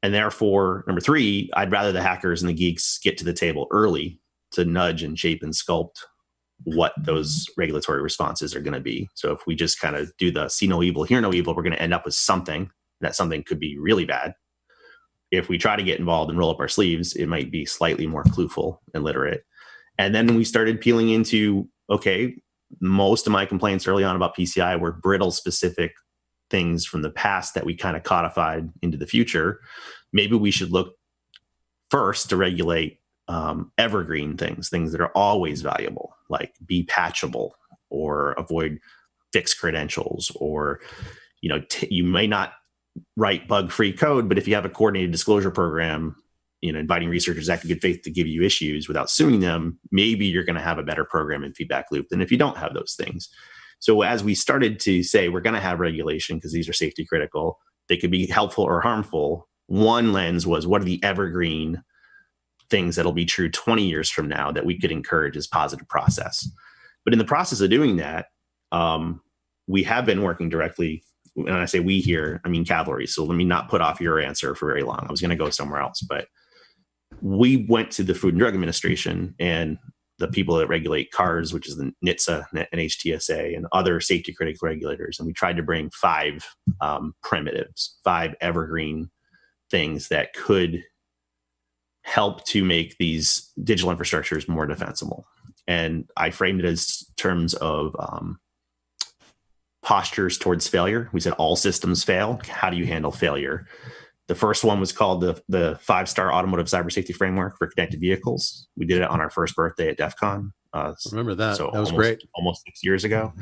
And therefore, number three, I'd rather the hackers and the geeks get to the table early to nudge and shape and sculpt what those regulatory responses are going to be. So if we just kind of do the see no evil, hear no evil, we're going to end up with something. That something could be really bad. If we try to get involved and roll up our sleeves, it might be slightly more clueful and literate. And then we started peeling into, okay, most of my complaints early on about PCI were brittle specific things from the past that we kind of codified into the future. Maybe we should look first to regulate evergreen things that are always valuable, like be patchable or avoid fixed credentials, or, you may not write bug-free code, but if you have a coordinated disclosure program, inviting researchers act in good faith to give you issues without suing them, maybe you're going to have a better program and feedback loop than if you don't have those things. So as we started to say, we're going to have regulation because these are safety critical, they could be helpful or harmful. One lens was, what are the evergreen things that'll be true 20 years from now that we could encourage as positive process? But in the process of doing that, we have been working directly. When I say we here, I mean Cavalry. So let me not put off your answer for very long. I was going to go somewhere else, but we went to the Food and Drug Administration and the people that regulate CARS, which is the NHTSA, NHTSA, and other safety critical regulators. And we tried to bring 5 primitives, 5 evergreen things that could help to make these digital infrastructures more defensible. And I framed it as terms of postures towards failure. We said all systems fail. How do you handle failure? The first one was called the 5-star automotive cyber safety framework for connected vehicles. We did it on our first birthday at DEF CON. Remember that. So that was great. Great. Almost 6 years ago.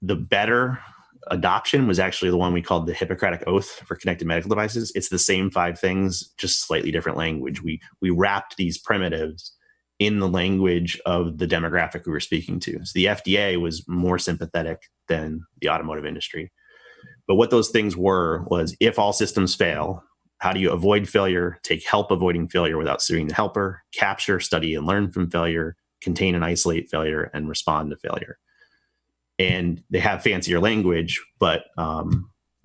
The better adoption was actually the one we called the Hippocratic Oath for connected medical devices. It's the same 5 things, just slightly different language. We wrapped these primitives in the language of the demographic we were speaking to. So the FDA was more sympathetic than the automotive industry. But what those things was, if all systems fail, how do you avoid failure, take help avoiding failure without suing the helper, capture, study, and learn from failure, contain and isolate failure, and respond to failure? And they have fancier language, but I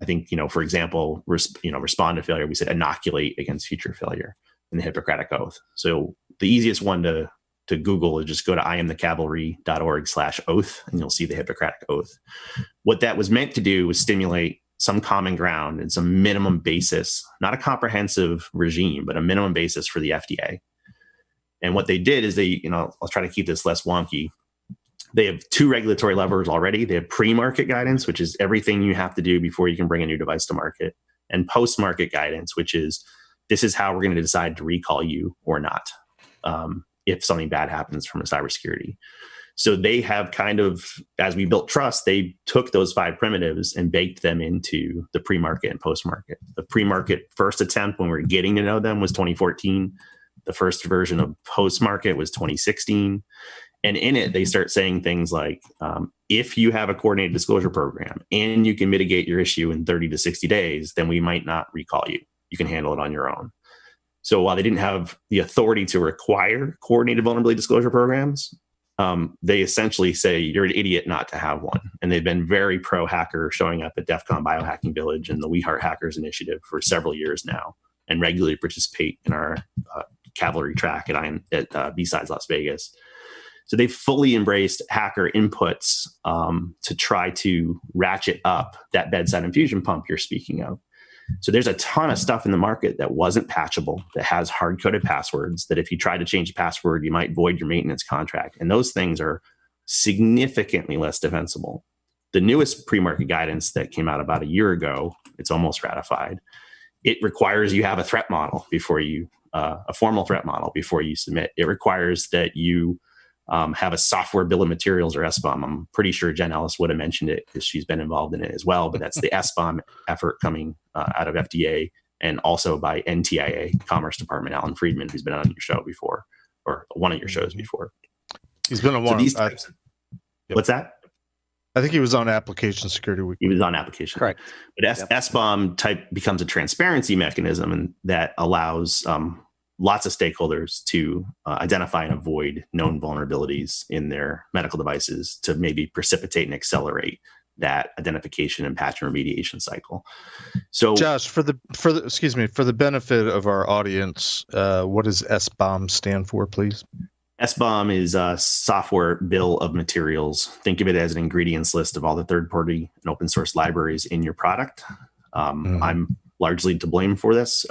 think, for example, respond to failure, we said inoculate against future failure in the Hippocratic Oath. So the easiest one to Google is just go to imthecavalry.org/oath, and you'll see the Hippocratic Oath. What that was meant to do was stimulate some common ground and some minimum basis, not a comprehensive regime, but a minimum basis for the FDA. And what they did is I'll try to keep this less wonky. They have 2 regulatory levers already. They have pre-market guidance, which is everything you have to do before you can bring a new device to market, and post-market guidance, which is this is how we're going to decide to recall you or not if something bad happens from a cybersecurity. So they have kind of, as we built trust, they took those 5 primitives and baked them into the pre-market and post-market. The pre-market first attempt when we were getting to know them was 2014. The first version of post-market was 2016. And in it, they start saying things like, if you have a coordinated disclosure program and you can mitigate your issue in 30 to 60 days, then we might not recall you. You can handle it on your own. So while they didn't have the authority to require coordinated vulnerability disclosure programs, they essentially say you're an idiot not to have one. And they've been very pro-hacker, showing up at DEF CON Biohacking Village and the We Heart Hackers initiative for several years now, and regularly participate in our Cavalry track at B-Sides Las Vegas. So they fully embraced hacker inputs to try to ratchet up that bedside infusion pump you're speaking of. So there's a ton of stuff in the market that wasn't patchable, that has hard-coded passwords, that if you try to change the password, you might void your maintenance contract. And those things are significantly less defensible. The newest pre-market guidance that came out about a year ago, it's almost ratified. It requires you have a threat model before you, a formal threat model before you submit. It requires that you have a software bill of materials, or SBOM. I'm pretty sure Jen Ellis would have mentioned it because she's been involved in it as well. But that's the SBOM effort coming out of FDA, and also by NTIA, Commerce Department, Alan Friedman, who's been on your show before, or one of your shows before. He's been on one. What's that? I think he was on Application Security Week. He was on Application. Correct. But SBOM type becomes a transparency mechanism, and that allows lots of stakeholders to identify and avoid known vulnerabilities in their medical devices to maybe precipitate and accelerate that identification and patch and remediation cycle. So, Josh, for the benefit of our audience, what does SBOM stand for, please? SBOM is a software bill of materials. Think of it as an ingredients list of all the third-party and open source libraries in your product. I'm largely to blame for this.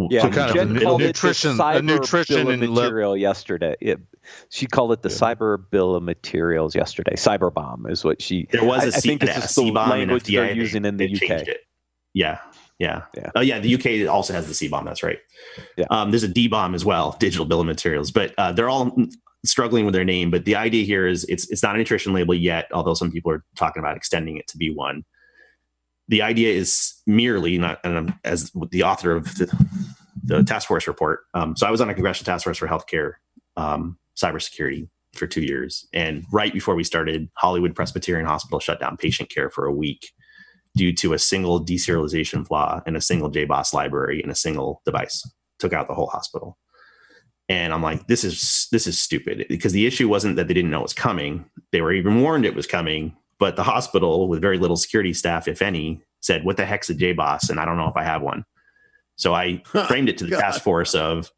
Yeah, so Jen called it the cyber bill of material yesterday. She called it the cyber bill of materials yesterday. Cyber bomb is what she. There was I think this is the language they're using in the UK. Yeah. Oh yeah, the UK also has the C-bomb. That's right. Yeah. There's a D-bomb as well, digital bill of materials, but they're all struggling with their name. But the idea here is it's not a nutrition label yet, although some people are talking about extending it to be one. The idea is merely, not as the author of the task force report. So I was on a congressional task force for healthcare cybersecurity for 2 years. And right before we started, Hollywood Presbyterian Hospital shut down patient care for a week due to a single deserialization flaw in a single JBoss library in a single device. Took out the whole hospital. And I'm like, this is stupid, because the issue wasn't that they didn't know it was coming. They were even warned it was coming. But the hospital, with very little security staff, if any, said, what the heck's a JBoss? And I don't know if I have one. So I framed it to the task force of,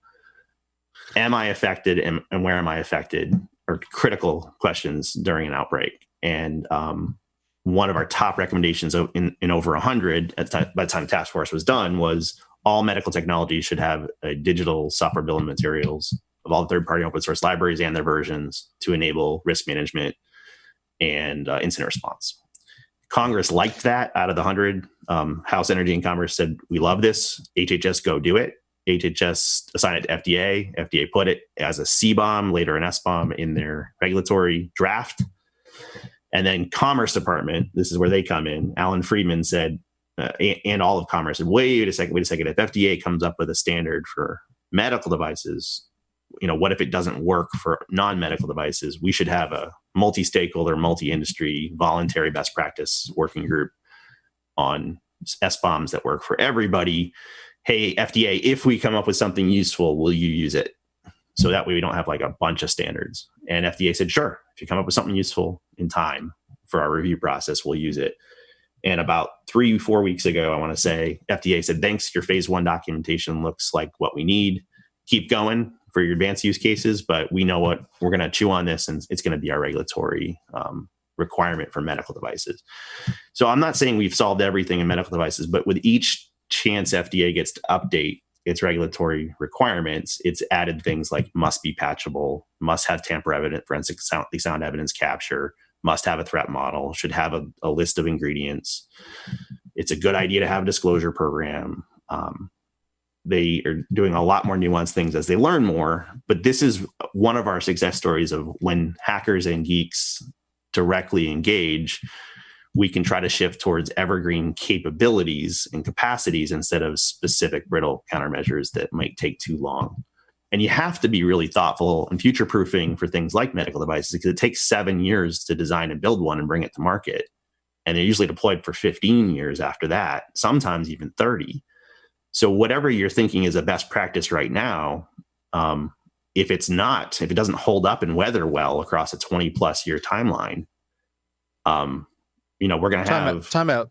am I affected and where am I affected? Or critical questions during an outbreak. And one of our top recommendations in over 100 by the time the task force was done was all medical technology should have a digital software bill of materials of all third-party open source libraries and their versions to enable risk management and incident response. Congress liked that. Out of the 100, House Energy and Commerce said, we love this. HHS, go do it. HHS assigned it to FDA. FDA put it as a C-bomb, later an S-bomb in their regulatory draft. And then Commerce Department, this is where they come in. Alan Friedman said, and all of Commerce said, wait a second. If FDA comes up with a standard for medical devices, what if it doesn't work for non-medical devices? We should have a multi-stakeholder, multi-industry, voluntary best practice working group on SBOMs that work for everybody. Hey, FDA, if we come up with something useful, will you use it? So that way we don't have like a bunch of standards. And FDA said, sure, if you come up with something useful in time for our review process, we'll use it. And about 3-4 weeks ago, I want to say, FDA said, thanks, your phase 1 documentation looks like what we need. Keep going for your advanced use cases, but we know what we're going to chew on this, and it's going to be our regulatory requirement for medical devices. So I'm not saying we've solved everything in medical devices, but with each chance FDA gets to update its regulatory requirements, it's added things like must be patchable, must have tamper-evident forensic sound evidence capture, must have a threat model, should have a list of ingredients. It's a good idea to have a disclosure program. They are doing a lot more nuanced things as they learn more, but this is one of our success stories of when hackers and geeks directly engage, we can try to shift towards evergreen capabilities and capacities instead of specific brittle countermeasures that might take too long. And you have to be really thoughtful and future-proofing for things like medical devices, because it takes 7 years to design and build one and bring it to market. And they're usually deployed for 15 years after that, sometimes even 30. So whatever you're thinking is a best practice right now, if it doesn't hold up and weather well across a 20+ year timeline, we're going to have time out.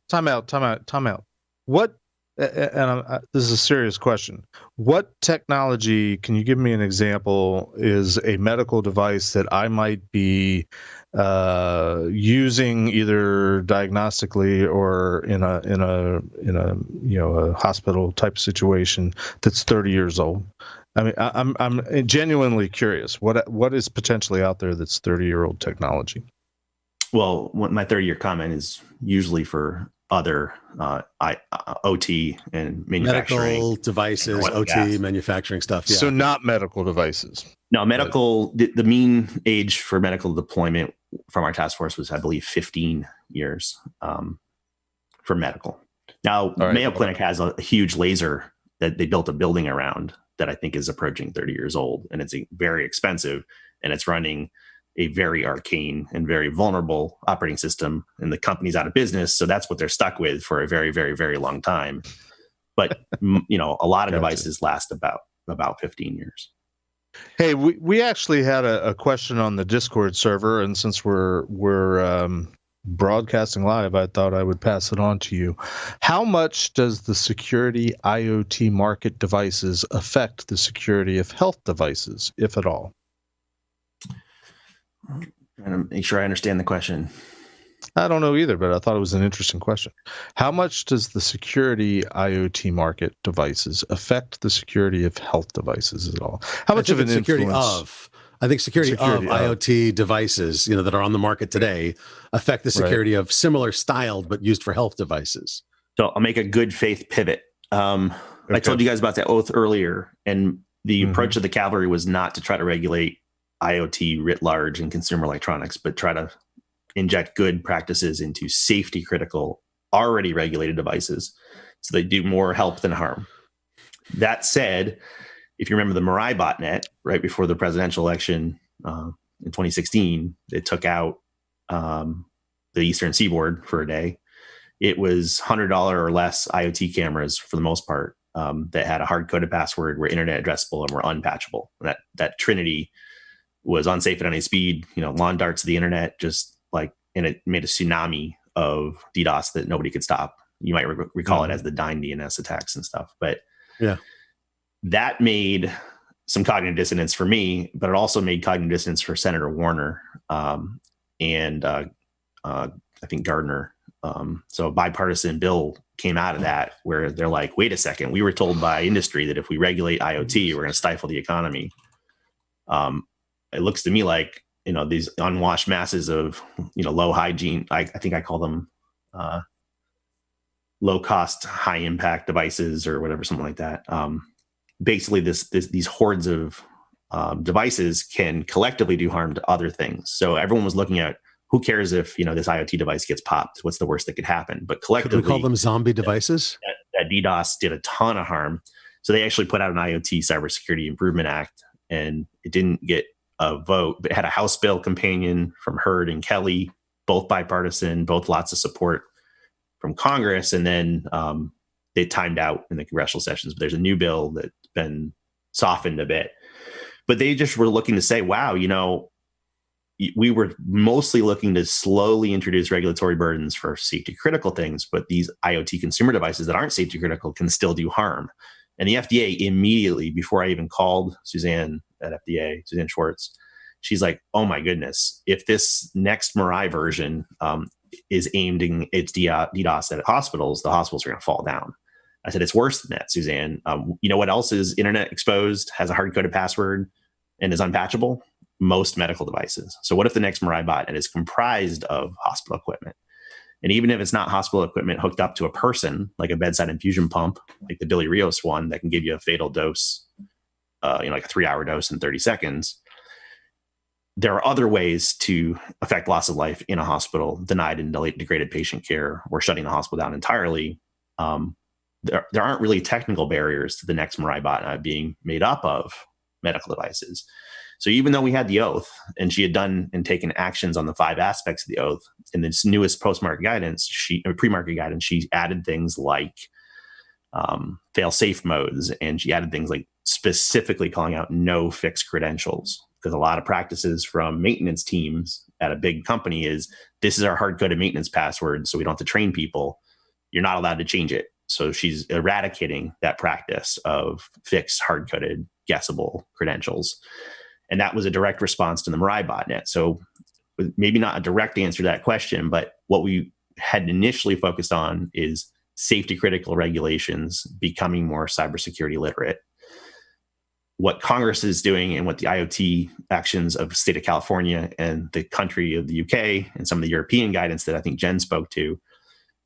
What? And this is a serious question. What technology, can you give me an example, is a medical device that I might be using either diagnostically or in a hospital type situation that's 30 years old? I mean, I'm genuinely curious. What is potentially out there that's 30-year-old technology? Well, my 30-year comment is usually for other OT and manufacturing. Medical devices, OT, manufacturing stuff. Yeah. So not medical devices. No, medical, the mean age for medical deployment from our task force was, I believe, 15 years for medical. Now, right. Mayo Clinic has a huge laser that they built a building around that I think is approaching 30 years old, and it's very expensive, and it's running a very arcane and very vulnerable operating system, and the company's out of business. So that's what they're stuck with for a very, very, very long time. But a lot of devices last about 15 years. Hey, we actually had a question on the Discord server, and since we're broadcasting live, I thought I would pass it on to you. How much does the security IoT market devices affect the security of health devices, if at all? I'm trying to make sure I understand the question. I don't know either, but I thought it was an interesting question. How much does the security IoT market devices affect the security of health devices at all? How much of an influence? I think security of IoT devices, that are on the market today, affect the security of similar styled but used for health devices. So I'll make a good faith pivot. I told you guys about that oath earlier, and the approach of the cavalry was not to try to regulate IoT writ large and consumer electronics, but try to inject good practices into safety critical, already regulated devices, so they do more help than harm. That said, if you remember the Mirai botnet right before the presidential election in 2016, it took out the Eastern Seaboard for a day. It was $100 or less IoT cameras for the most part that had a hard-coded password, were internet addressable, and were unpatchable. That trinity was unsafe at any speed, lawn darts of the internet, and it made a tsunami of DDoS that nobody could stop. You might recall it as the Dyn DNS attacks and stuff. But yeah, that made some cognitive dissonance for me, but it also made cognitive dissonance for Senator Warner and I think Gardner. So a bipartisan bill came out of that where they're like, wait a second, we were told by industry that if we regulate IoT, we're going to stifle the economy. It looks to me like, these unwashed masses of, low hygiene, I think I call them low cost, high impact devices or whatever, something like that. Basically these hordes of devices can collectively do harm to other things. So everyone was looking at, who cares if, this IoT device gets popped? What's the worst that could happen? But collectively, could we call them zombie devices? That DDoS did a ton of harm. So they actually put out an IoT Cybersecurity Improvement Act, and it didn't get a vote, but it had a House bill companion from Hurd and Kelly, both bipartisan, both lots of support from Congress. And then they timed out in the congressional sessions. But there's a new bill that's been softened a bit. But they just were looking to say, wow, we were mostly looking to slowly introduce regulatory burdens for safety critical things, but these IoT consumer devices that aren't safety critical can still do harm. And the FDA immediately, before I even called Suzanne at FDA, Suzanne Schwartz, she's like, oh my goodness, if this next Mirai version is aimed in its DDoS at hospitals, the hospitals are going to fall down. I said, it's worse than that, Suzanne. You know what else is internet exposed, has a hard-coded password, and is unpatchable? Most medical devices. So what if the next Mirai botnet is comprised of hospital equipment? And even if it's not hospital equipment hooked up to a person, like a bedside infusion pump, like the Billy Rios one that can give you a fatal dose, like a 3-hour dose in 30 seconds, there are other ways to affect loss of life in a hospital, denied and degraded patient care, or shutting the hospital down entirely. There aren't really technical barriers to the next Mirai botnet being made up of medical devices. So even though we had the oath, and she had done and taken actions on the 5 aspects of the oath, in this newest post-market guidance, pre-market guidance, she added things like fail-safe modes, and she added things like specifically calling out no fixed credentials, because a lot of practices from maintenance teams at a big company is, this is our hard-coded maintenance password, so we don't have to train people. You're not allowed to change it. So she's eradicating that practice of fixed, hard-coded, guessable credentials. And that was a direct response to the Mirai botnet. So maybe not a direct answer to that question, but what we had initially focused on is safety critical regulations becoming more cybersecurity literate. What Congress is doing and what the IoT actions of the state of California and the country of the UK and some of the European guidance that I think Jen spoke to,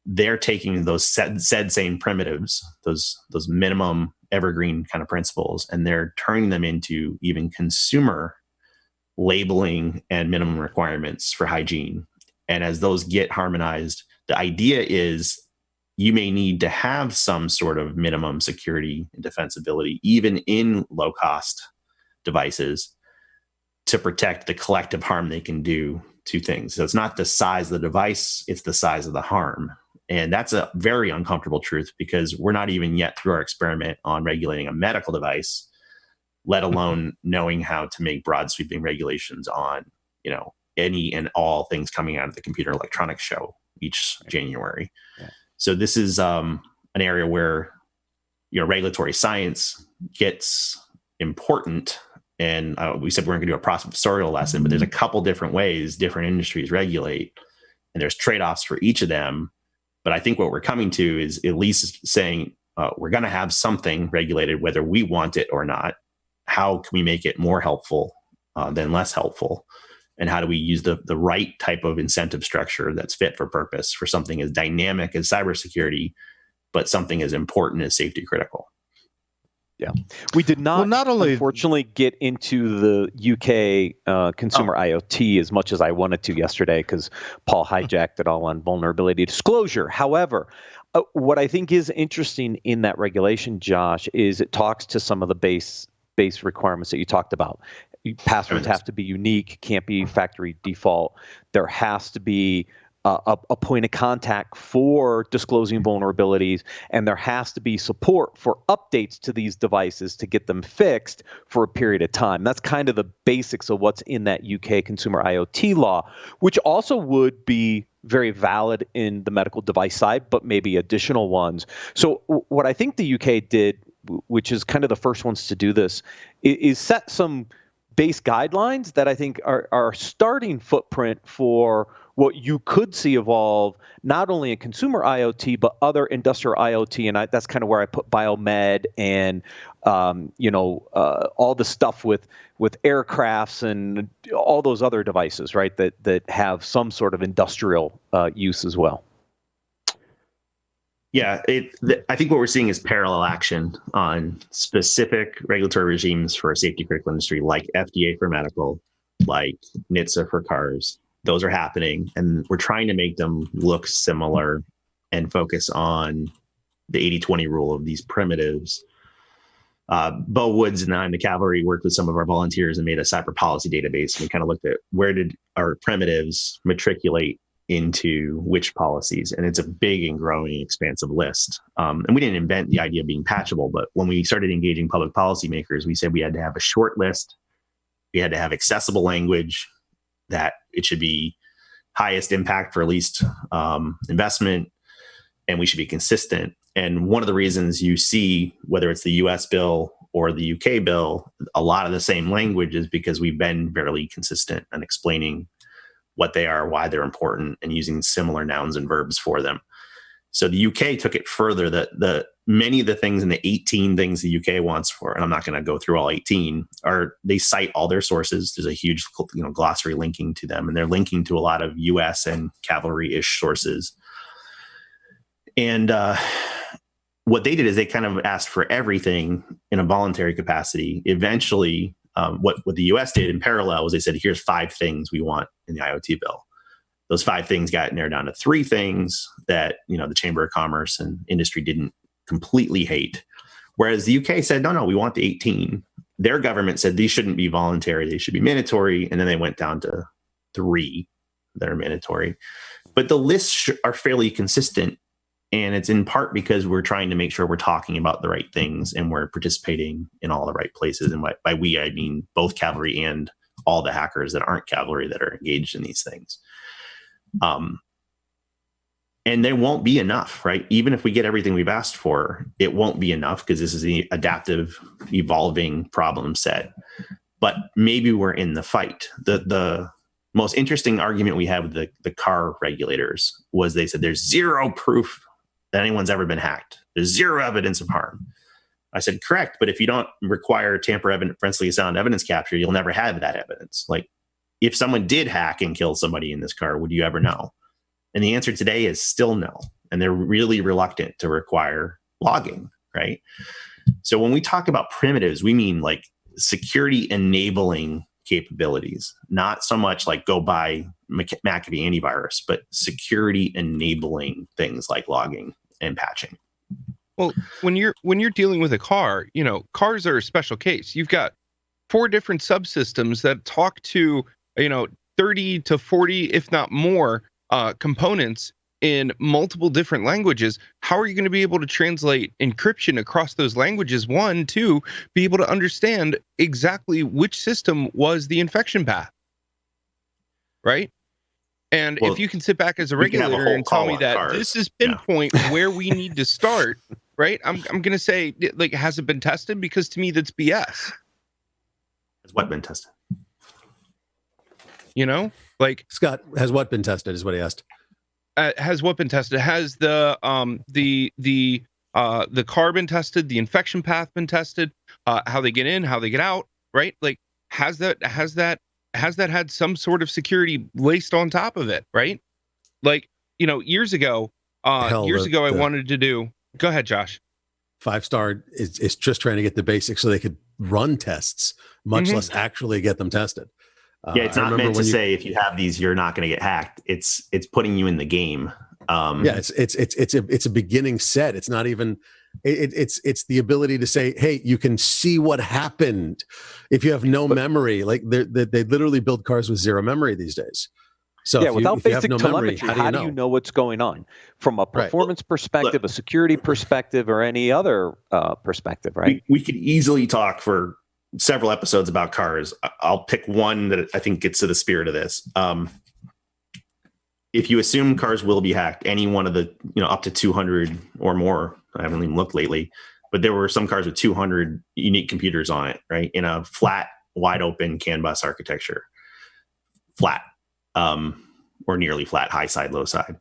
they're taking those said same primitives, those minimum evergreen kind of principles, and they're turning them into even consumer labeling and minimum requirements for hygiene. And as those get harmonized, the idea is you may need to have some sort of minimum security and defensibility, even in low cost devices, to protect the collective harm they can do to things. So it's not the size of the device, it's the size of the harm. And that's a very uncomfortable truth, because we're not even yet through our experiment on regulating a medical device, let alone knowing how to make broad sweeping regulations on, any and all things coming out of the Computer Electronics Show each January. Yeah. So this is an area where, regulatory science gets important. And we said we're going to do a professorial lesson, but there's a couple different ways different industries regulate, and there's trade-offs for each of them. But I think what we're coming to is at least saying we're going to have something regulated, whether we want it or not. How can we make it more helpful than less helpful? And how do we use the right type of incentive structure that's fit for purpose for something as dynamic as cybersecurity, but something as important as safety critical? Yeah, we did not, unfortunately, get into the UK consumer IoT as much as I wanted to yesterday, because Paul hijacked it all on vulnerability disclosure. However, what I think is interesting in that regulation, Josh, is it talks to some of the base requirements that you talked about. Passwords have to be unique, can't be factory default. There has to be a point of contact for disclosing vulnerabilities, and there has to be support for updates to these devices to get them fixed for a period of time. That's kind of the basics of what's in that UK consumer IoT law, which also would be very valid in the medical device side, but maybe additional ones. So what I think the UK did, which is kind of the first ones to do this, is set some base guidelines that I think are a starting footprint for what you could see evolve, not only in consumer IoT, but other industrial IoT. And that's kind of where I put biomed and, all the stuff with aircrafts and all those other devices, right, that have some sort of industrial use as well. Yeah, I think what we're seeing is parallel action on specific regulatory regimes for a safety critical industry, like FDA for medical, like NHTSA for cars. Those are happening, and we're trying to make them look similar and focus on the 80-20 rule of these primitives. Bo Woods and I in the Cavalry worked with some of our volunteers and made a cyber policy database. And we kind of looked at where did our primitives matriculate into which policies, and it's a big and growing expansive list. And we didn't invent the idea of being patchable, but when we started engaging public policymakers, we said we had to have a short list, we had to have accessible language, that it should be highest impact for least investment, and we should be consistent. And one of the reasons you see, whether it's the US bill or the UK bill, a lot of the same language is because we've been fairly consistent in explaining what they are, why they're important, and using similar nouns and verbs for them. So the UK took it further. The many of the things in the 18 things the UK wants for, and I'm not going to go through all 18, they cite all their sources. There's a huge glossary linking to them, and they're linking to a lot of US and cavalry-ish sources. And what they did is they kind of asked for everything in a voluntary capacity. Eventually, what the US did in parallel was they said, here's 5 things we want in the IoT bill. Those 5 things got narrowed down to 3 things that, the Chamber of Commerce and industry didn't completely hate. Whereas the UK said, no, we want the 18. Their government said these shouldn't be voluntary, they should be mandatory. And then they went down to 3 that are mandatory. But the lists are fairly consistent. And it's in part because we're trying to make sure we're talking about the right things and we're participating in all the right places. And by we, I mean both cavalry and all the hackers that aren't cavalry that are engaged in these things. And there won't be enough, right? Even if we get everything we've asked for, it won't be enough because this is the adaptive, evolving problem set. But maybe we're in the fight. The most interesting argument we had with the car regulators was they said there's zero proof that anyone's ever been hacked. There's zero evidence of harm. I said, correct, but if you don't require forensic sound evidence capture, you'll never have that evidence. Like, if someone did hack and kill somebody in this car, would you ever know? And the answer today is still no. And they're really reluctant to require logging, right? So when we talk about primitives, we mean like security enabling capabilities, not so much like go buy McAfee antivirus, but security enabling things like logging and patching. Well, when you're dealing with a car, cars are a special case. You've got 4 different subsystems that talk to, 30 to 40, if not more, components in multiple different languages, how are you going to be able to translate encryption across those languages? 1, 2, be able to understand exactly which system was the infection path, right? And if you can sit back as a regulator and tell me that this is pinpoint where we need to start, right? I'm going to say, like, has it been tested? Because to me, that's BS. Has what been tested? Like, Scott, has what been tested is what he asked. Has what been tested? Has the carbon tested? The infection path been tested? How they get in? How they get out? Right? Like, has that had some sort of security laced on top of it? Right? Like, years ago, I wanted to do. Go ahead, Josh. 5-star is just trying to get the basics so they could run tests, much less actually get them tested. Yeah, it's not meant to say if you have these, you're not going to get hacked. It's putting you in the game. It's a beginning set. It's not even. It's the ability to say, hey, you can see what happened if you have no memory. Like they literally build cars with zero memory these days. So without basic telemetry, how do you know what's going on from a performance perspective, a security perspective, or any other perspective? Right. We could easily talk for several episodes about cars. I'll pick one that I think gets to the spirit of this. If you assume cars will be hacked, any one of the, up to 200 or more, I haven't even looked lately, but there were some cars with 200 unique computers on it, right? In a flat, wide open CAN bus architecture, flat, or nearly flat, high side, low side.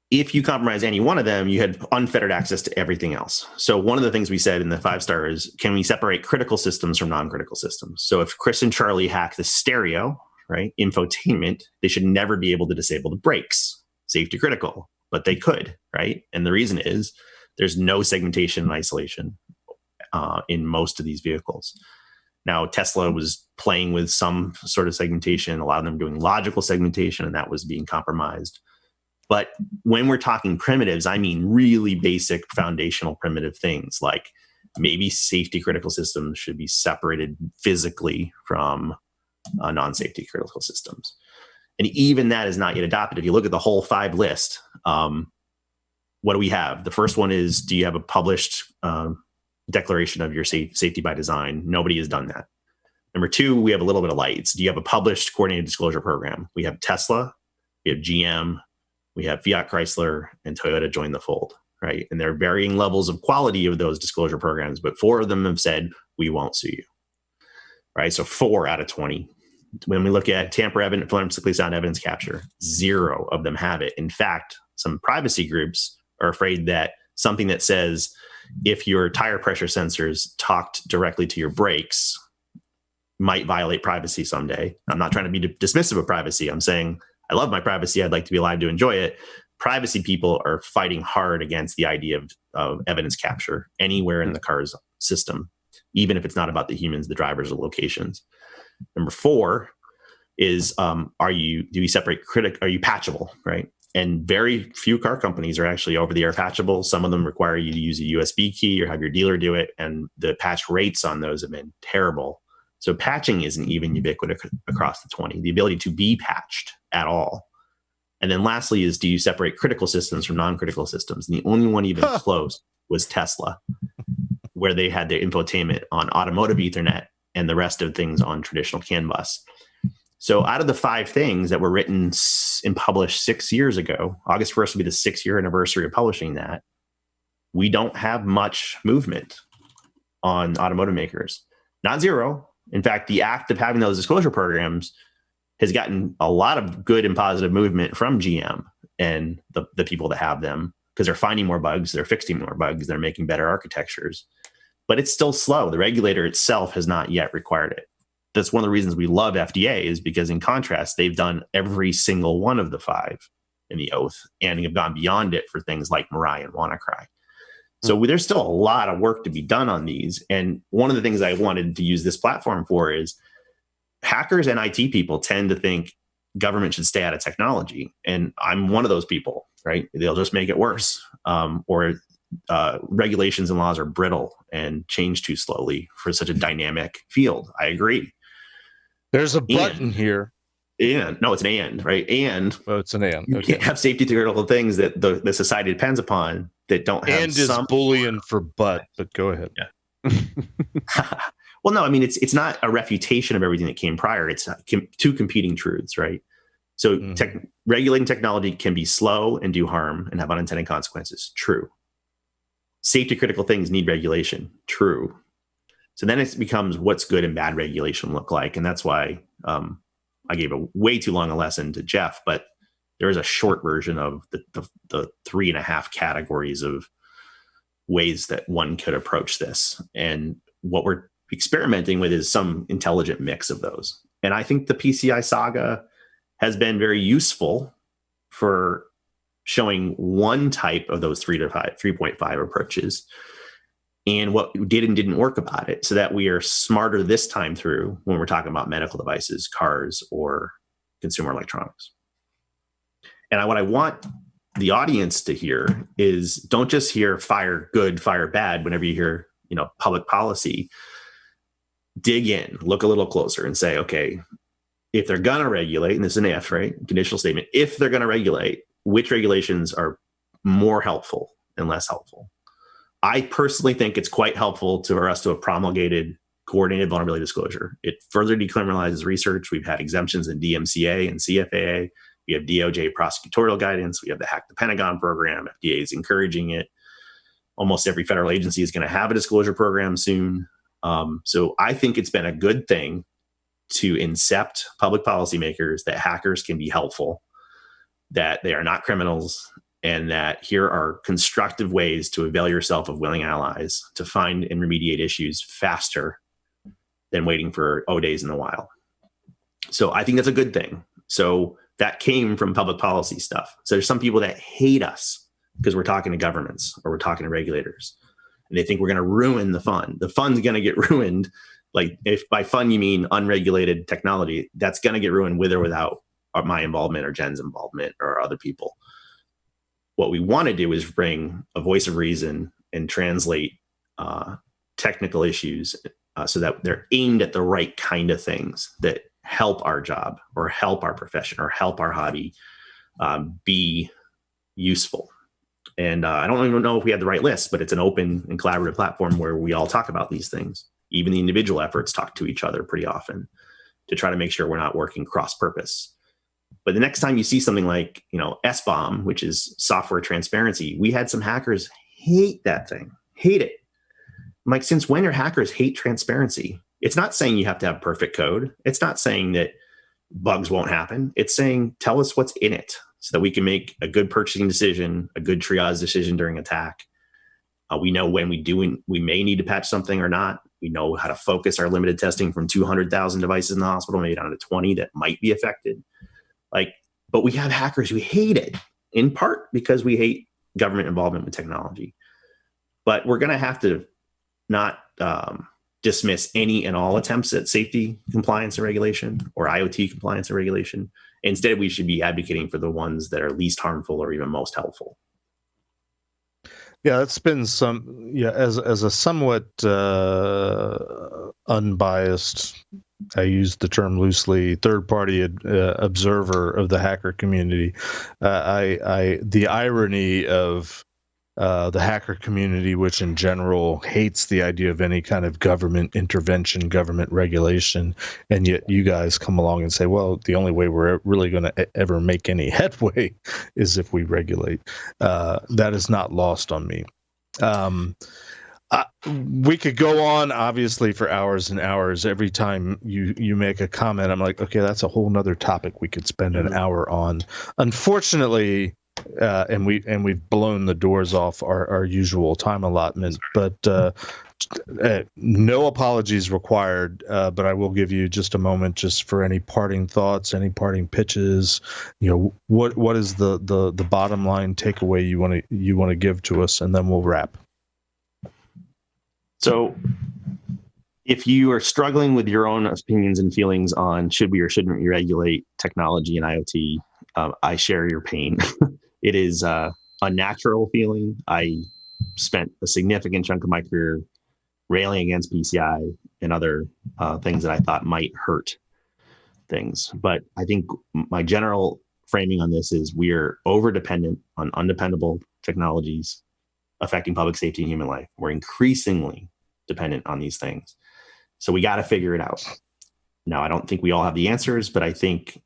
If you compromise any one of them, you had unfettered access to everything else. So one of the things we said in the 5-star is, can we separate critical systems from non-critical systems? So if Chris and Charlie hack the stereo, right, infotainment, they should never be able to disable the brakes, safety critical, but they could, right? And the reason is there's no segmentation and isolation in most of these vehicles. Now, Tesla was playing with some sort of segmentation, a lot of them doing logical segmentation, and that was being compromised. But when we're talking primitives, I mean really basic foundational primitive things, like maybe safety critical systems should be separated physically from non-safety critical systems. And even that is not yet adopted. If you look at the whole 5 list, what do we have? The first one is, do you have a published declaration of your safety by design? Nobody has done that. Number 2, we have a little bit of lights. Do you have a published coordinated disclosure program? We have Tesla, we have GM, we have Fiat Chrysler, and Toyota join the fold, right? And there are varying levels of quality of those disclosure programs, but 4 of them have said, we won't sue you, right? So 4 out of 20. When we look at tamper evidence, forensically sound evidence capture, 0 of them have it. In fact, some privacy groups are afraid that something that says, if your tire pressure sensors talked directly to your brakes, might violate privacy someday. I'm not trying to be dismissive of privacy. I'm saying, I love my privacy. I'd like to be alive to enjoy it. Privacy people are fighting hard against the idea of evidence capture anywhere in the car's system, even if it's not about the humans, the drivers, or locations. Number 4 is, are you patchable, right? And very few car companies are actually over-the-air patchable. Some of them require you to use a USB key or have your dealer do it, and the patch rates on those have been terrible. So patching isn't even ubiquitous across the 20, the ability to be patched at all. And then lastly is, do you separate critical systems from non-critical systems? And the only one even close was Tesla, where they had their infotainment on automotive Ethernet and the rest of things on traditional CAN bus. So out of the 5 things that were written and published 6 years ago, August 1st will be the 6-year anniversary of publishing that, we don't have much movement on automotive makers. Not 0. In fact, the act of having those disclosure programs has gotten a lot of good and positive movement from GM and the people that have them, because they're finding more bugs, they're fixing more bugs, they're making better architectures. But it's still slow. The regulator itself has not yet required it. That's one of the reasons we love FDA, is because in contrast, they've done every single one of the 5 in the oath and have gone beyond it for things like Mirai and WannaCry. So there's still a lot of work to be done on these. And one of the things I wanted to use this platform for is hackers and IT people tend to think government should stay out of technology. And I'm one of those people, right? They'll just make it worse. Or regulations and laws are brittle and change too slowly for such a dynamic field. I agree. There's a button here. And no, it's an and, right? And it's an and. You can't have safety critical things that the society depends upon that don't have. And is Boolean for but go ahead. Yeah. Well, no, I mean it's not a refutation of everything that came prior. It's two competing truths, right? So regulating technology can be slow and do harm and have unintended consequences. True. Safety critical things need regulation. True. So then it becomes what's good and bad regulation look like, and that's why. I gave a way too long a lesson to Jeff, but there is a short version of the 3.5 categories of ways that one could approach this. And what we're experimenting with is some intelligent mix of those. And I think the PCI saga has been very useful for showing one type of those 3.5 approaches and what did and didn't work about it, so that we are smarter this time through when we're talking about medical devices, cars, or consumer electronics. And what I want the audience to hear is don't just hear fire good, fire bad whenever you hear, public policy. Dig in, look a little closer and say, okay, if they're going to regulate, and this is an if, right? Conditional statement, if they're going to regulate, which regulations are more helpful and less helpful? I personally think it's quite helpful for us to have promulgated coordinated vulnerability disclosure. It further decriminalizes research. We've had exemptions in DMCA and CFAA. We have DOJ prosecutorial guidance. We have the Hack the Pentagon program. FDA is encouraging it. Almost every federal agency is going to have a disclosure program soon. So I think it's been a good thing to incept public policymakers that hackers can be helpful, that they are not criminals, and that here are constructive ways to avail yourself of willing allies to find and remediate issues faster than waiting for days in the wild. So I think that's a good thing. So that came from public policy stuff. So there's some people that hate us because we're talking to governments or we're talking to regulators, and they think we're going to ruin the fun. The fun's going to get ruined. Like, if by fun you mean unregulated technology, that's going to get ruined with or without my involvement or Jen's involvement or other people. What we want to do is bring a voice of reason and translate technical issues so that they're aimed at the right kind of things that help our job or help our profession or help our hobby be useful. And I don't even know if we had the right list, but it's an open and collaborative platform where we all talk about these things. Even the individual efforts talk to each other pretty often to try to make sure we're not working cross-purpose. But the next time you see something like, SBOM, which is software transparency, we had some hackers hate that thing, hate it. I'm like, since when are hackers hate transparency? It's not saying you have to have perfect code. It's not saying that bugs won't happen. It's saying, tell us what's in it so that we can make a good purchasing decision, a good triage decision during attack. We know when we may need to patch something or not. We know how to focus our limited testing from 200,000 devices in the hospital, maybe down to 20 that might be affected. But we have hackers who hate it, in part because we hate government involvement with technology. But we're going to have to not dismiss any and all attempts at safety compliance and regulation or IoT compliance and regulation. Instead, we should be advocating for the ones that are least harmful or even most helpful. Yeah, it's been as a somewhat unbiased, I use the term loosely, third-party observer of the hacker community. The irony of the hacker community, which in general hates the idea of any kind of government intervention, government regulation, and yet you guys come along and say, well, the only way we're really going to ever make any headway is if we regulate. That is not lost on me. We could go on, obviously, for hours and hours. Every time you make a comment, I'm like, okay, that's a whole nother topic we could spend an hour on. Unfortunately, and we've blown the doors off our usual time allotment, but no apologies required. But I will give you just a moment just for any parting thoughts, any parting pitches. What is the bottom line takeaway you want to give to us, and then we'll wrap. So if you are struggling with your own opinions and feelings on should we or shouldn't we regulate technology and IoT, I share your pain. It is a natural feeling. I spent a significant chunk of my career railing against PCI and other things that I thought might hurt things. But I think my general framing on this is we're over dependent on undependable technologies affecting public safety and human life. We're increasingly dependent on these things. So we got to figure it out. Now, I don't think we all have the answers, but I think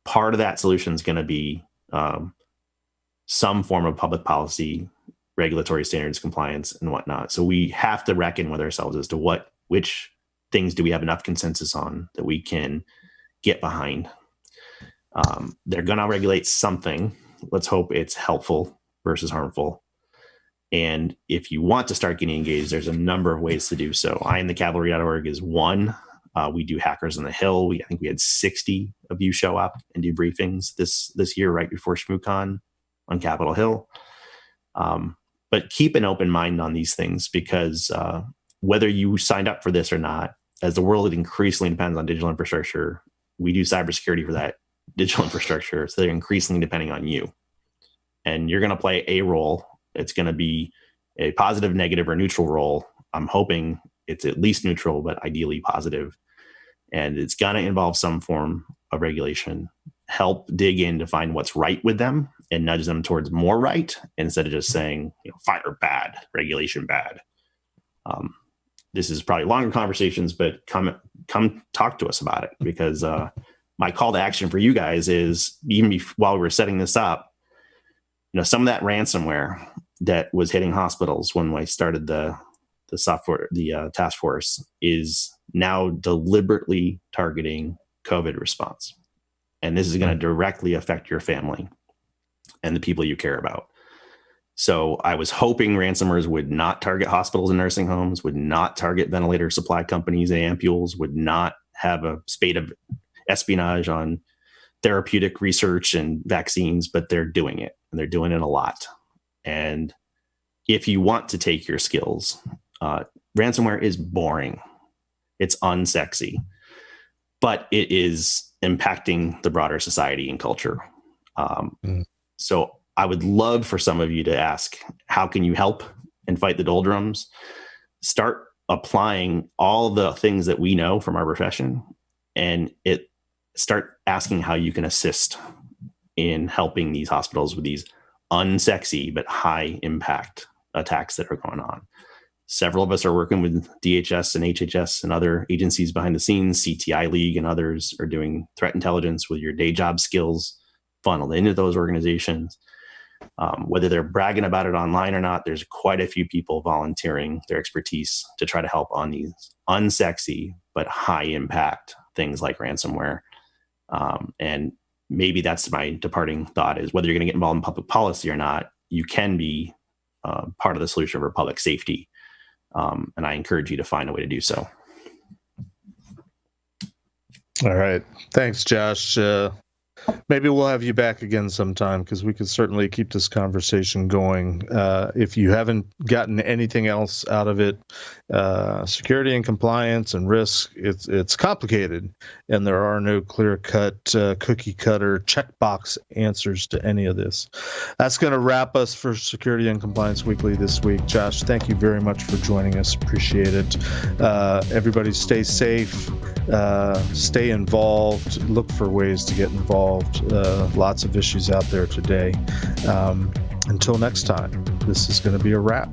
part of that solution is going to be some form of public policy, regulatory standards, compliance, and whatnot. So we have to reckon with ourselves as to which things do we have enough consensus on that we can get behind. They're going to regulate something. Let's hope it's helpful versus harmful. And if you want to start getting engaged, there's a number of ways to do so. IamTheCavalry.org is one. We do Hackers on the Hill. I think we had 60 of you show up and do briefings this year right before ShmooCon on Capitol Hill. But keep an open mind on these things, because whether you signed up for this or not, as the world increasingly depends on digital infrastructure, we do cybersecurity for that digital infrastructure. So they're increasingly depending on you. And you're going to play a role. It's going to be a positive, negative, or neutral role. I'm hoping it's at least neutral, but ideally positive. And it's going to involve some form of regulation. Help dig in to find what's right with them and nudge them towards more right, instead of just saying, fire bad, regulation bad. This is probably longer conversations, but come talk to us about it, because my call to action for you guys is, even while we were setting this up, some of that ransomware that was hitting hospitals when I started the task force is now deliberately targeting COVID response. And this is going to directly affect your family and the people you care about. So I was hoping ransomers would not target hospitals and nursing homes, would not target ventilator supply companies and ampules, would not have a spate of espionage on therapeutic research and vaccines, but they're doing it, and they're doing it a lot. And if you want to take your skills, ransomware is boring. It's unsexy, but it is impacting the broader society and culture. So I would love for some of you to ask, how can you help and fight the doldrums? Start applying all the things that we know from our profession, and start asking how you can assist in helping these hospitals with these unsexy but high impact attacks that are going on. Several of us are working with DHS and HHS and other agencies behind the scenes. CTI League and others are doing threat intelligence with your day job skills funneled into those organizations. Whether they're bragging about it online or not, there's quite a few people volunteering their expertise to try to help on these unsexy but high impact things like ransomware. And maybe that's my departing thought, is whether you're going to get involved in public policy or not, you can be part of the solution for public safety. And I encourage you to find a way to do so. All right. Thanks, Josh. Maybe we'll have you back again sometime, because we could certainly keep this conversation going. If you haven't gotten anything else out of it, security and compliance and risk, it's complicated, and there are no clear-cut, cookie-cutter checkbox answers to any of this. That's going to wrap us for Security and Compliance Weekly this week. Josh, thank you very much for joining us. Appreciate it. Everybody stay safe, stay involved, look for ways to get involved. Lots of issues out there today. Until next time, this is going to be a wrap.